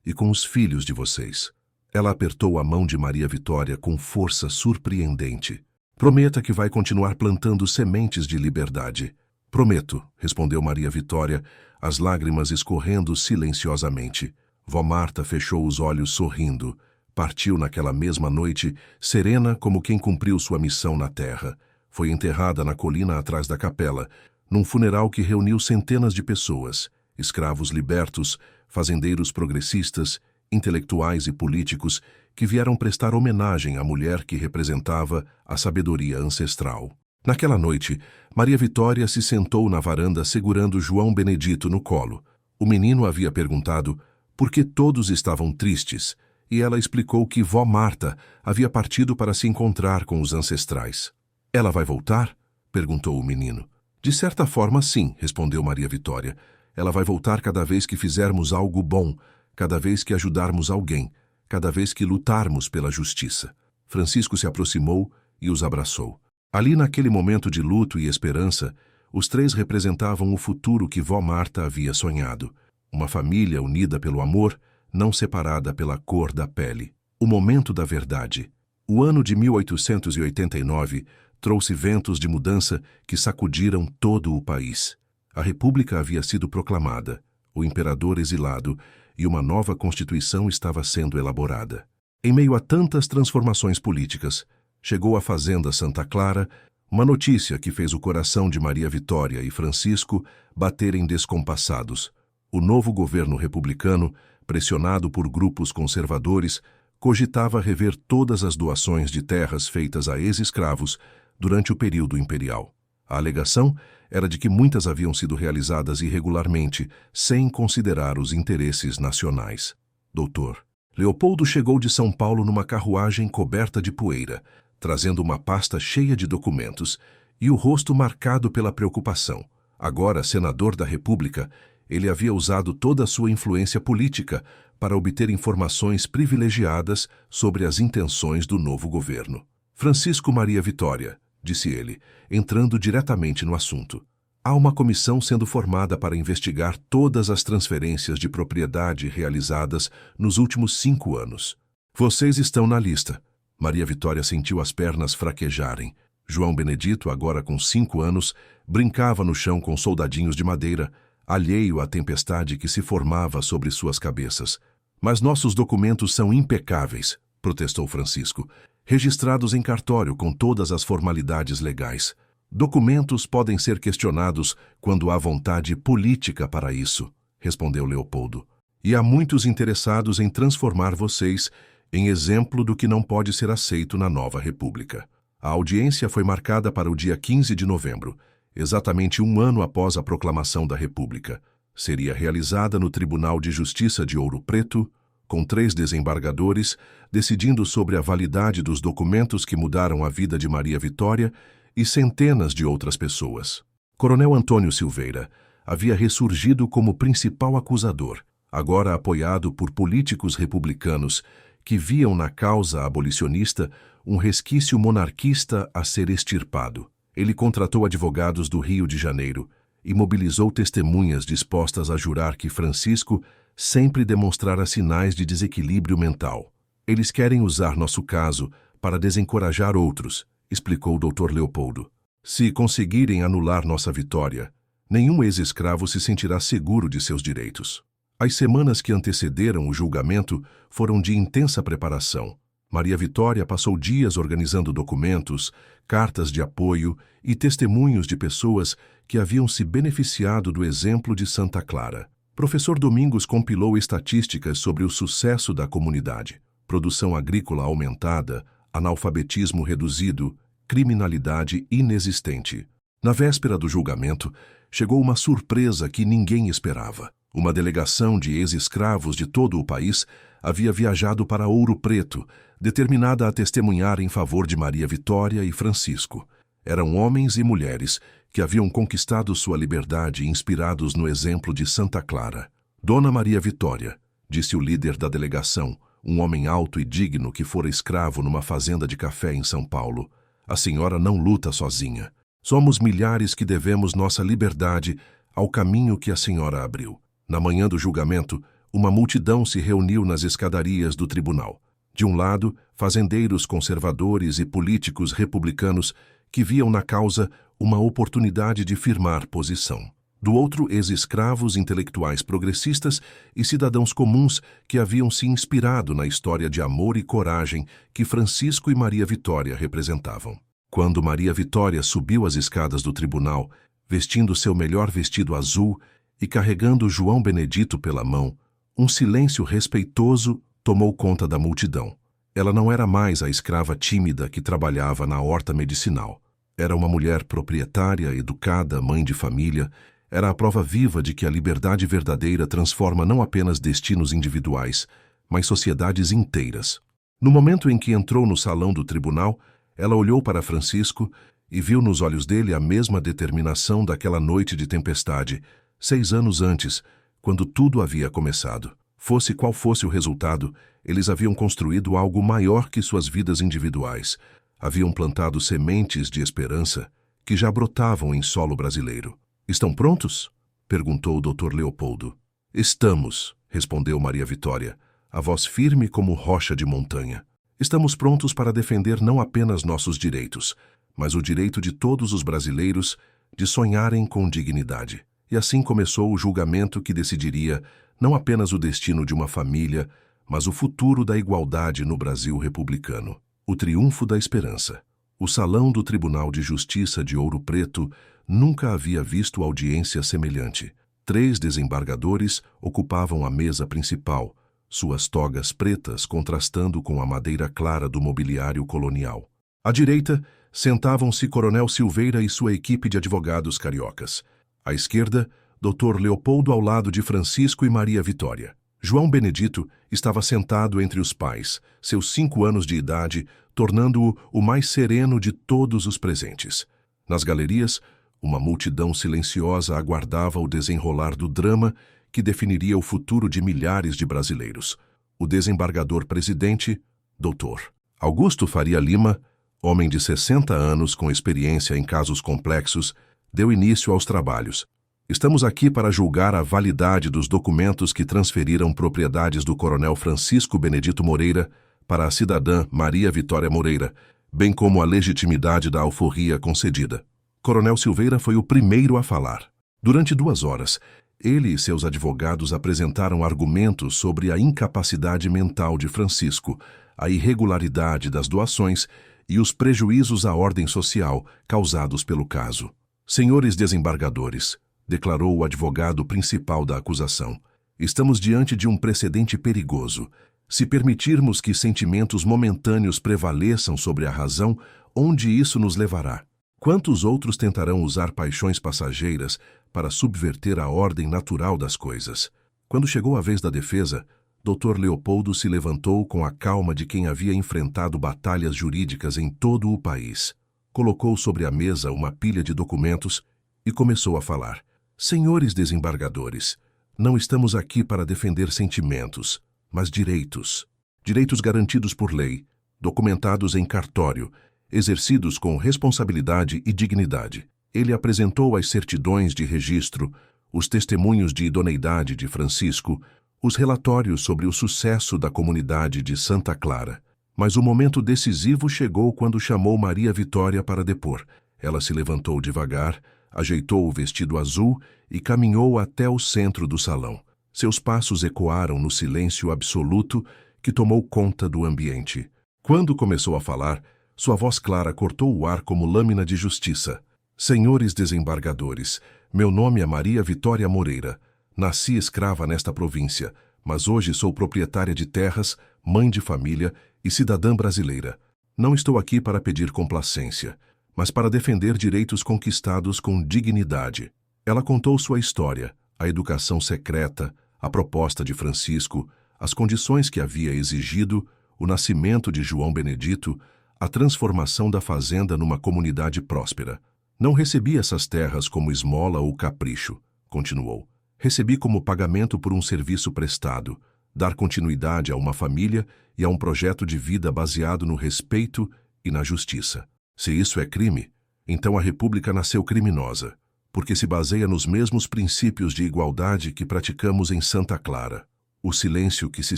e com os filhos de vocês." Ela apertou a mão de Maria Vitória com força surpreendente. "Prometa que vai continuar plantando sementes de liberdade." "Prometo", respondeu Maria Vitória, as lágrimas escorrendo silenciosamente. Vó Marta fechou os olhos sorrindo. Partiu naquela mesma noite, serena como quem cumpriu sua missão na terra. Foi enterrada na colina atrás da capela, num funeral que reuniu centenas de pessoas, escravos libertos, fazendeiros progressistas, intelectuais e políticos que vieram prestar homenagem à mulher que representava a sabedoria ancestral. Naquela noite, Maria Vitória se sentou na varanda segurando João Benedito no colo. O menino havia perguntado por que todos estavam tristes, e ela explicou que Vó Marta havia partido para se encontrar com os ancestrais. "Ela vai voltar?" perguntou o menino. "De certa forma, sim", respondeu Maria Vitória. "Ela vai voltar cada vez que fizermos algo bom, cada vez que ajudarmos alguém, cada vez que lutarmos pela justiça." Francisco se aproximou e os abraçou. Ali, naquele momento de luto e esperança, os três representavam o futuro que Vó Marta havia sonhado. Uma família unida pelo amor, não separada pela cor da pele. O momento da verdade. O ano de 1889 trouxe ventos de mudança que sacudiram todo o país. A República havia sido proclamada, o imperador exilado e uma nova Constituição estava sendo elaborada. Em meio a tantas transformações políticas, chegou à Fazenda Santa Clara uma notícia que fez o coração de Maria Vitória e Francisco baterem descompassados. O novo governo republicano, pressionado por grupos conservadores, cogitava rever todas as doações de terras feitas a ex-escravos durante o período imperial. A alegação era de que muitas haviam sido realizadas irregularmente, sem considerar os interesses nacionais. Doutor Leopoldo chegou de São Paulo numa carruagem coberta de poeira, trazendo uma pasta cheia de documentos e o rosto marcado pela preocupação. Agora, senador da República, ele havia usado toda a sua influência política para obter informações privilegiadas sobre as intenções do novo governo. Francisco Maria Vitória, disse ele, entrando diretamente no assunto. Há uma comissão sendo formada para investigar todas as transferências de propriedade realizadas nos últimos 5 anos. Vocês estão na lista. Maria Vitória sentiu as pernas fraquejarem. João Benedito, agora com 5 anos, brincava no chão com soldadinhos de madeira, alheio à tempestade que se formava sobre suas cabeças. Mas nossos documentos são impecáveis, protestou Francisco, registrados em cartório com todas as formalidades legais. Documentos podem ser questionados quando há vontade política para isso, respondeu Leopoldo. E há muitos interessados em transformar vocês em exemplo do que não pode ser aceito na nova República. A audiência foi marcada para o dia 15 de novembro, exatamente 1 ano após a proclamação da República. Seria realizada no Tribunal de Justiça de Ouro Preto, com 3 desembargadores, decidindo sobre a validade dos documentos que mudaram a vida de Maria Vitória e centenas de outras pessoas. Coronel Antônio Silveira havia ressurgido como principal acusador, agora apoiado por políticos republicanos que viam na causa abolicionista um resquício monarquista a ser extirpado. Ele contratou advogados do Rio de Janeiro e mobilizou testemunhas dispostas a jurar que Francisco sempre demonstrara sinais de desequilíbrio mental. Eles querem usar nosso caso para desencorajar outros, explicou o Dr. Leopoldo. Se conseguirem anular nossa vitória, nenhum ex-escravo se sentirá seguro de seus direitos. As semanas que antecederam o julgamento foram de intensa preparação. Maria Vitória passou dias organizando documentos, cartas de apoio e testemunhos de pessoas que haviam se beneficiado do exemplo de Santa Clara. Professor Domingos compilou estatísticas sobre o sucesso da comunidade: produção agrícola aumentada, analfabetismo reduzido, criminalidade inexistente. Na véspera do julgamento, chegou uma surpresa que ninguém esperava. Uma delegação de ex-escravos de todo o país havia viajado para Ouro Preto, determinada a testemunhar em favor de Maria Vitória e Francisco. Eram homens e mulheres que haviam conquistado sua liberdade inspirados no exemplo de Santa Clara. Dona Maria Vitória, disse o líder da delegação, um homem alto e digno que fora escravo numa fazenda de café em São Paulo, a senhora não luta sozinha. Somos milhares que devemos nossa liberdade ao caminho que a senhora abriu. Na manhã do julgamento, uma multidão se reuniu nas escadarias do tribunal. De um lado, fazendeiros conservadores e políticos republicanos que viam na causa uma oportunidade de firmar posição. Do outro, ex-escravos, intelectuais progressistas e cidadãos comuns que haviam se inspirado na história de amor e coragem que Francisco e Maria Vitória representavam. Quando Maria Vitória subiu as escadas do tribunal, vestindo seu melhor vestido azul e carregando João Benedito pela mão, um silêncio respeitoso tomou conta da multidão. Ela não era mais a escrava tímida que trabalhava na horta medicinal. Era uma mulher proprietária, educada, mãe de família. Era a prova viva de que a liberdade verdadeira transforma não apenas destinos individuais, mas sociedades inteiras. No momento em que entrou no salão do tribunal, ela olhou para Francisco e viu nos olhos dele a mesma determinação daquela noite de tempestade, 6 anos antes, quando tudo havia começado. Fosse qual fosse o resultado, eles haviam construído algo maior que suas vidas individuais. Haviam plantado sementes de esperança que já brotavam em solo brasileiro. Estão prontos? Perguntou o Dr. Leopoldo. Estamos, respondeu Maria Vitória, a voz firme como rocha de montanha. Estamos prontos para defender não apenas nossos direitos, mas o direito de todos os brasileiros de sonharem com dignidade. E assim começou o julgamento que decidiria não apenas o destino de uma família, mas o futuro da igualdade no Brasil republicano. O triunfo da esperança. O salão do Tribunal de Justiça de Ouro Preto nunca havia visto audiência semelhante. 3 desembargadores ocupavam a mesa principal, suas togas pretas contrastando com a madeira clara do mobiliário colonial. À direita, sentavam-se Coronel Silveira e sua equipe de advogados cariocas. À esquerda, Dr. Leopoldo ao lado de Francisco e Maria Vitória. João Benedito estava sentado entre os pais, seus 5 anos de idade, tornando-o o mais sereno de todos os presentes. Nas galerias, uma multidão silenciosa aguardava o desenrolar do drama que definiria o futuro de milhares de brasileiros. O desembargador-presidente, Dr. Augusto Faria Lima, homem de 60 anos com experiência em casos complexos, deu início aos trabalhos. Estamos aqui para julgar a validade dos documentos que transferiram propriedades do coronel Francisco Benedito Moreira para a cidadã Maria Vitória Moreira, bem como a legitimidade da alforria concedida. Coronel Silveira foi o primeiro a falar. Durante 2 horas, ele e seus advogados apresentaram argumentos sobre a incapacidade mental de Francisco, a irregularidade das doações e os prejuízos à ordem social causados pelo caso. Senhores desembargadores, declarou o advogado principal da acusação, estamos diante de um precedente perigoso. Se permitirmos que sentimentos momentâneos prevaleçam sobre a razão, onde isso nos levará? Quantos outros tentarão usar paixões passageiras para subverter a ordem natural das coisas? Quando chegou a vez da defesa, Dr. Leopoldo se levantou com a calma de quem havia enfrentado batalhas jurídicas em todo o país. Colocou sobre a mesa uma pilha de documentos e começou a falar. Senhores desembargadores, não estamos aqui para defender sentimentos, mas direitos. Direitos garantidos por lei, documentados em cartório, exercidos com responsabilidade e dignidade. Ele apresentou as certidões de registro, os testemunhos de idoneidade de Francisco, os relatórios sobre o sucesso da comunidade de Santa Clara. Mas o momento decisivo chegou quando chamou Maria Vitória para depor. Ela se levantou devagar, ajeitou o vestido azul e caminhou até o centro do salão. Seus passos ecoaram no silêncio absoluto que tomou conta do ambiente. Quando começou a falar, sua voz clara cortou o ar como lâmina de justiça. Senhores desembargadores, meu nome é Maria Vitória Moreira. Nasci escrava nesta província, mas hoje sou proprietária de terras, mãe de família e cidadã brasileira. Não estou aqui para pedir complacência, mas para defender direitos conquistados com dignidade. Ela contou sua história, a educação secreta, a proposta de Francisco, as condições que havia exigido, o nascimento de João Benedito, a transformação da fazenda numa comunidade próspera. Não recebi essas terras como esmola ou capricho, continuou. Recebi como pagamento por um serviço prestado, dar continuidade a uma família e a um projeto de vida baseado no respeito e na justiça. Se isso é crime, então a República nasceu criminosa, porque se baseia nos mesmos princípios de igualdade que praticamos em Santa Clara. O silêncio que se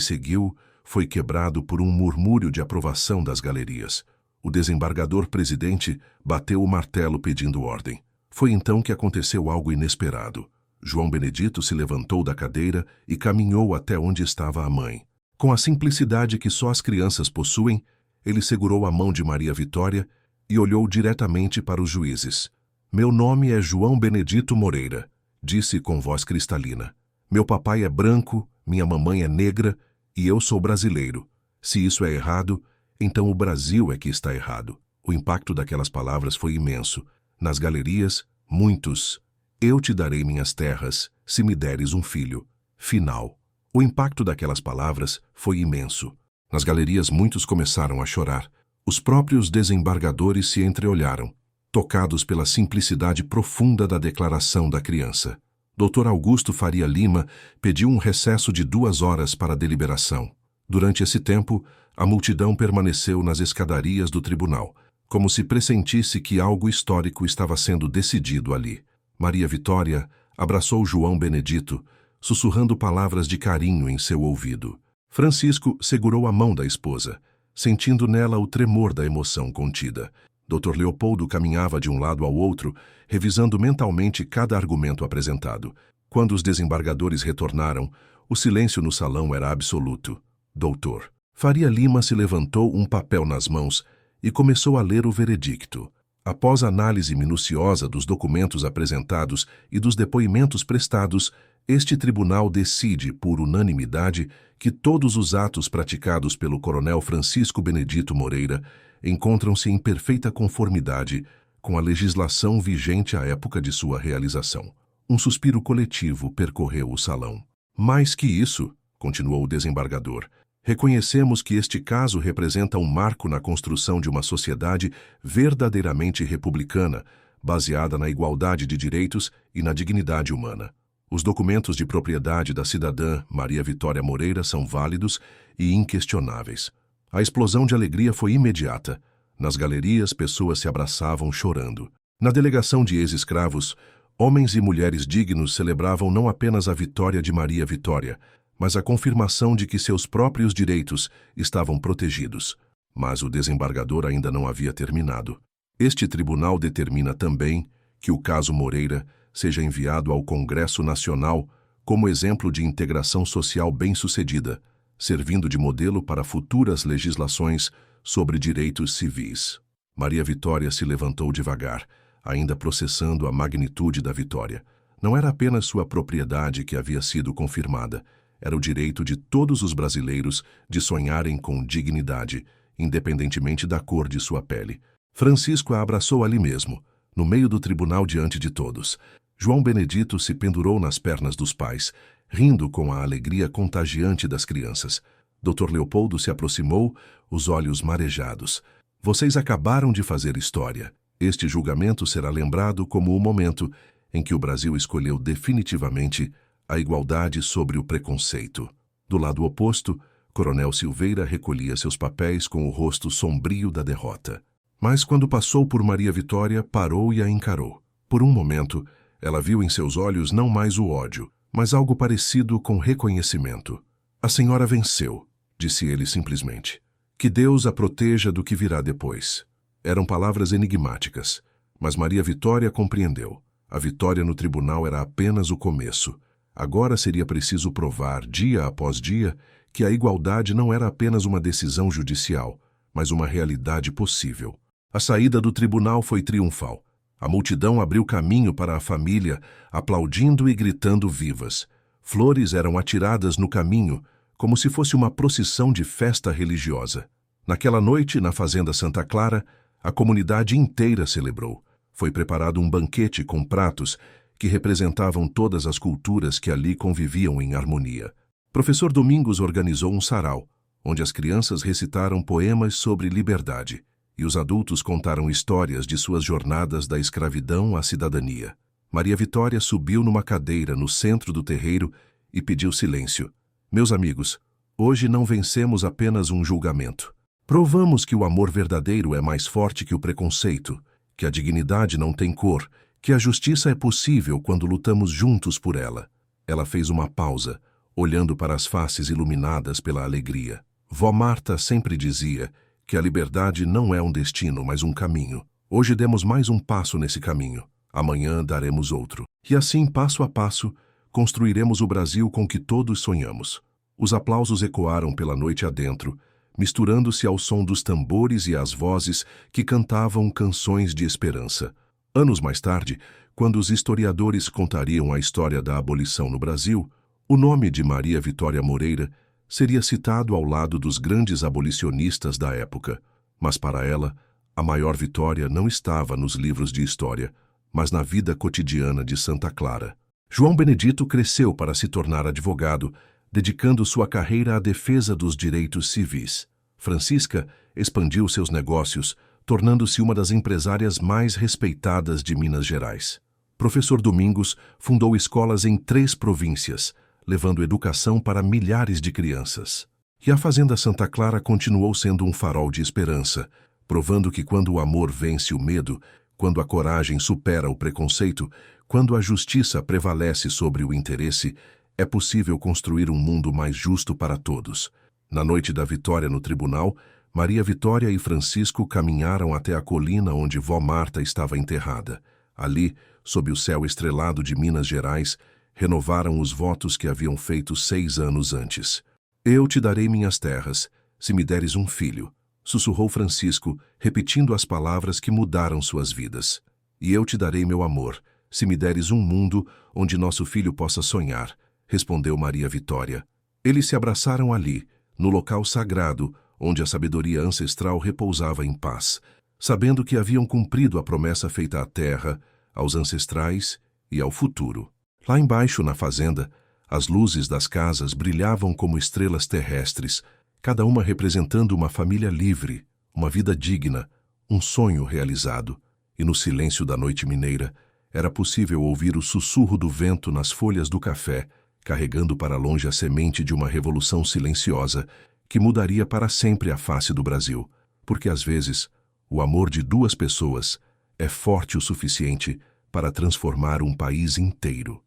seguiu foi quebrado por um murmúrio de aprovação das galerias. O desembargador-presidente bateu o martelo pedindo ordem. Foi então que aconteceu algo inesperado. João Benedito se levantou da cadeira e caminhou até onde estava a mãe. Com a simplicidade que só as crianças possuem, ele segurou a mão de Maria Vitória e olhou diretamente para os juízes. Meu nome é João Benedito Moreira, disse com voz cristalina. Meu papai é branco, minha mamãe é negra e eu sou brasileiro. Se isso é errado, então o Brasil é que está errado. O impacto daquelas palavras foi imenso. Nas galerias, muitos. Eu te darei minhas terras, se me deres um filho. Final. O impacto daquelas palavras foi imenso. Nas galerias, muitos começaram a chorar. Os próprios desembargadores se entreolharam, tocados pela simplicidade profunda da declaração da criança. Dr. Augusto Faria Lima pediu um recesso de 2 horas para a deliberação. Durante esse tempo, a multidão permaneceu nas escadarias do tribunal, como se pressentisse que algo histórico estava sendo decidido ali. Maria Vitória abraçou João Benedito, sussurrando palavras de carinho em seu ouvido. Francisco segurou a mão da esposa, sentindo nela o tremor da emoção contida. Dr. Leopoldo caminhava de um lado ao outro, revisando mentalmente cada argumento apresentado. Quando os desembargadores retornaram, o silêncio no salão era absoluto. Doutor Faria Lima se levantou, um papel nas mãos, e começou a ler o veredicto. Após análise minuciosa dos documentos apresentados e dos depoimentos prestados, este tribunal decide, por unanimidade, que todos os atos praticados pelo coronel Francisco Benedito Moreira encontram-se em perfeita conformidade com a legislação vigente à época de sua realização. Um suspiro coletivo percorreu o salão. Mais que isso, continuou o desembargador, reconhecemos que este caso representa um marco na construção de uma sociedade verdadeiramente republicana, baseada na igualdade de direitos e na dignidade humana. Os documentos de propriedade da cidadã Maria Vitória Moreira são válidos e inquestionáveis. A explosão de alegria foi imediata. Nas galerias, pessoas se abraçavam chorando. Na delegação de ex-escravos, homens e mulheres dignos celebravam não apenas a vitória de Maria Vitória, mas a confirmação de que seus próprios direitos estavam protegidos. Mas o desembargador ainda não havia terminado. Este tribunal determina também que o caso Moreira seja enviado ao Congresso Nacional como exemplo de integração social bem-sucedida, servindo de modelo para futuras legislações sobre direitos civis. Maria Vitória se levantou devagar, ainda processando a magnitude da vitória. Não era apenas sua propriedade que havia sido confirmada, era o direito de todos os brasileiros de sonharem com dignidade, independentemente da cor de sua pele. Francisco a abraçou ali mesmo, no meio do tribunal diante de todos. João Benedito se pendurou nas pernas dos pais, rindo com a alegria contagiante das crianças. Dr. Leopoldo se aproximou, os olhos marejados. Vocês acabaram de fazer história. Este julgamento será lembrado como o momento em que o Brasil escolheu definitivamente a igualdade sobre o preconceito. Do lado oposto, Coronel Silveira recolhia seus papéis com o rosto sombrio da derrota. Mas quando passou por Maria Vitória, parou e a encarou. Por um momento, ela viu em seus olhos não mais o ódio, mas algo parecido com reconhecimento. A senhora venceu, disse ele simplesmente. Que Deus a proteja do que virá depois. Eram palavras enigmáticas, mas Maria Vitória compreendeu. A vitória no tribunal era apenas o começo. Agora seria preciso provar, dia após dia, que a igualdade não era apenas uma decisão judicial, mas uma realidade possível. A saída do tribunal foi triunfal. A multidão abriu caminho para a família, aplaudindo e gritando vivas. Flores eram atiradas no caminho, como se fosse uma procissão de festa religiosa. Naquela noite, na Fazenda Santa Clara, a comunidade inteira celebrou. Foi preparado um banquete com pratos que representavam todas as culturas que ali conviviam em harmonia. Professor Domingos organizou um sarau, onde as crianças recitaram poemas sobre liberdade, e os adultos contaram histórias de suas jornadas da escravidão à cidadania. Maria Vitória subiu numa cadeira no centro do terreiro e pediu silêncio. Meus amigos, hoje não vencemos apenas um julgamento. Provamos que o amor verdadeiro é mais forte que o preconceito, que a dignidade não tem cor, que a justiça é possível quando lutamos juntos por ela. Ela fez uma pausa, olhando para as faces iluminadas pela alegria. Vó Marta sempre dizia que a liberdade não é um destino, mas um caminho. Hoje demos mais um passo nesse caminho. Amanhã daremos outro. E assim, passo a passo, construiremos o Brasil com que todos sonhamos. Os aplausos ecoaram pela noite adentro, misturando-se ao som dos tambores e às vozes que cantavam canções de esperança. Anos mais tarde, quando os historiadores contariam a história da abolição no Brasil, o nome de Maria Vitória Moreira seria citado ao lado dos grandes abolicionistas da época. Mas para ela, a maior vitória não estava nos livros de história, mas na vida cotidiana de Santa Clara. João Benedito cresceu para se tornar advogado, dedicando sua carreira à defesa dos direitos civis. Francisca expandiu seus negócios, tornando-se uma das empresárias mais respeitadas de Minas Gerais. Professor Domingos fundou escolas em 3 províncias, levando educação para milhares de crianças. E a Fazenda Santa Clara continuou sendo um farol de esperança, provando que quando o amor vence o medo, quando a coragem supera o preconceito, quando a justiça prevalece sobre o interesse, é possível construir um mundo mais justo para todos. Na noite da vitória no tribunal, Maria Vitória e Francisco caminharam até a colina onde vó Marta estava enterrada. Ali, sob o céu estrelado de Minas Gerais, renovaram os votos que haviam feito 6 anos antes. Eu te darei minhas terras, se me deres um filho, sussurrou Francisco, repetindo as palavras que mudaram suas vidas. E eu te darei meu amor, se me deres um mundo onde nosso filho possa sonhar, respondeu Maria Vitória. Eles se abraçaram ali, no local sagrado, onde a sabedoria ancestral repousava em paz, sabendo que haviam cumprido a promessa feita à terra, aos ancestrais e ao futuro. Lá embaixo, na fazenda, as luzes das casas brilhavam como estrelas terrestres, cada uma representando uma família livre, uma vida digna, um sonho realizado. E no silêncio da noite mineira, era possível ouvir o sussurro do vento nas folhas do café, carregando para longe a semente de uma revolução silenciosa que mudaria para sempre a face do Brasil, porque às vezes o amor de 2 pessoas é forte o suficiente para transformar um país inteiro.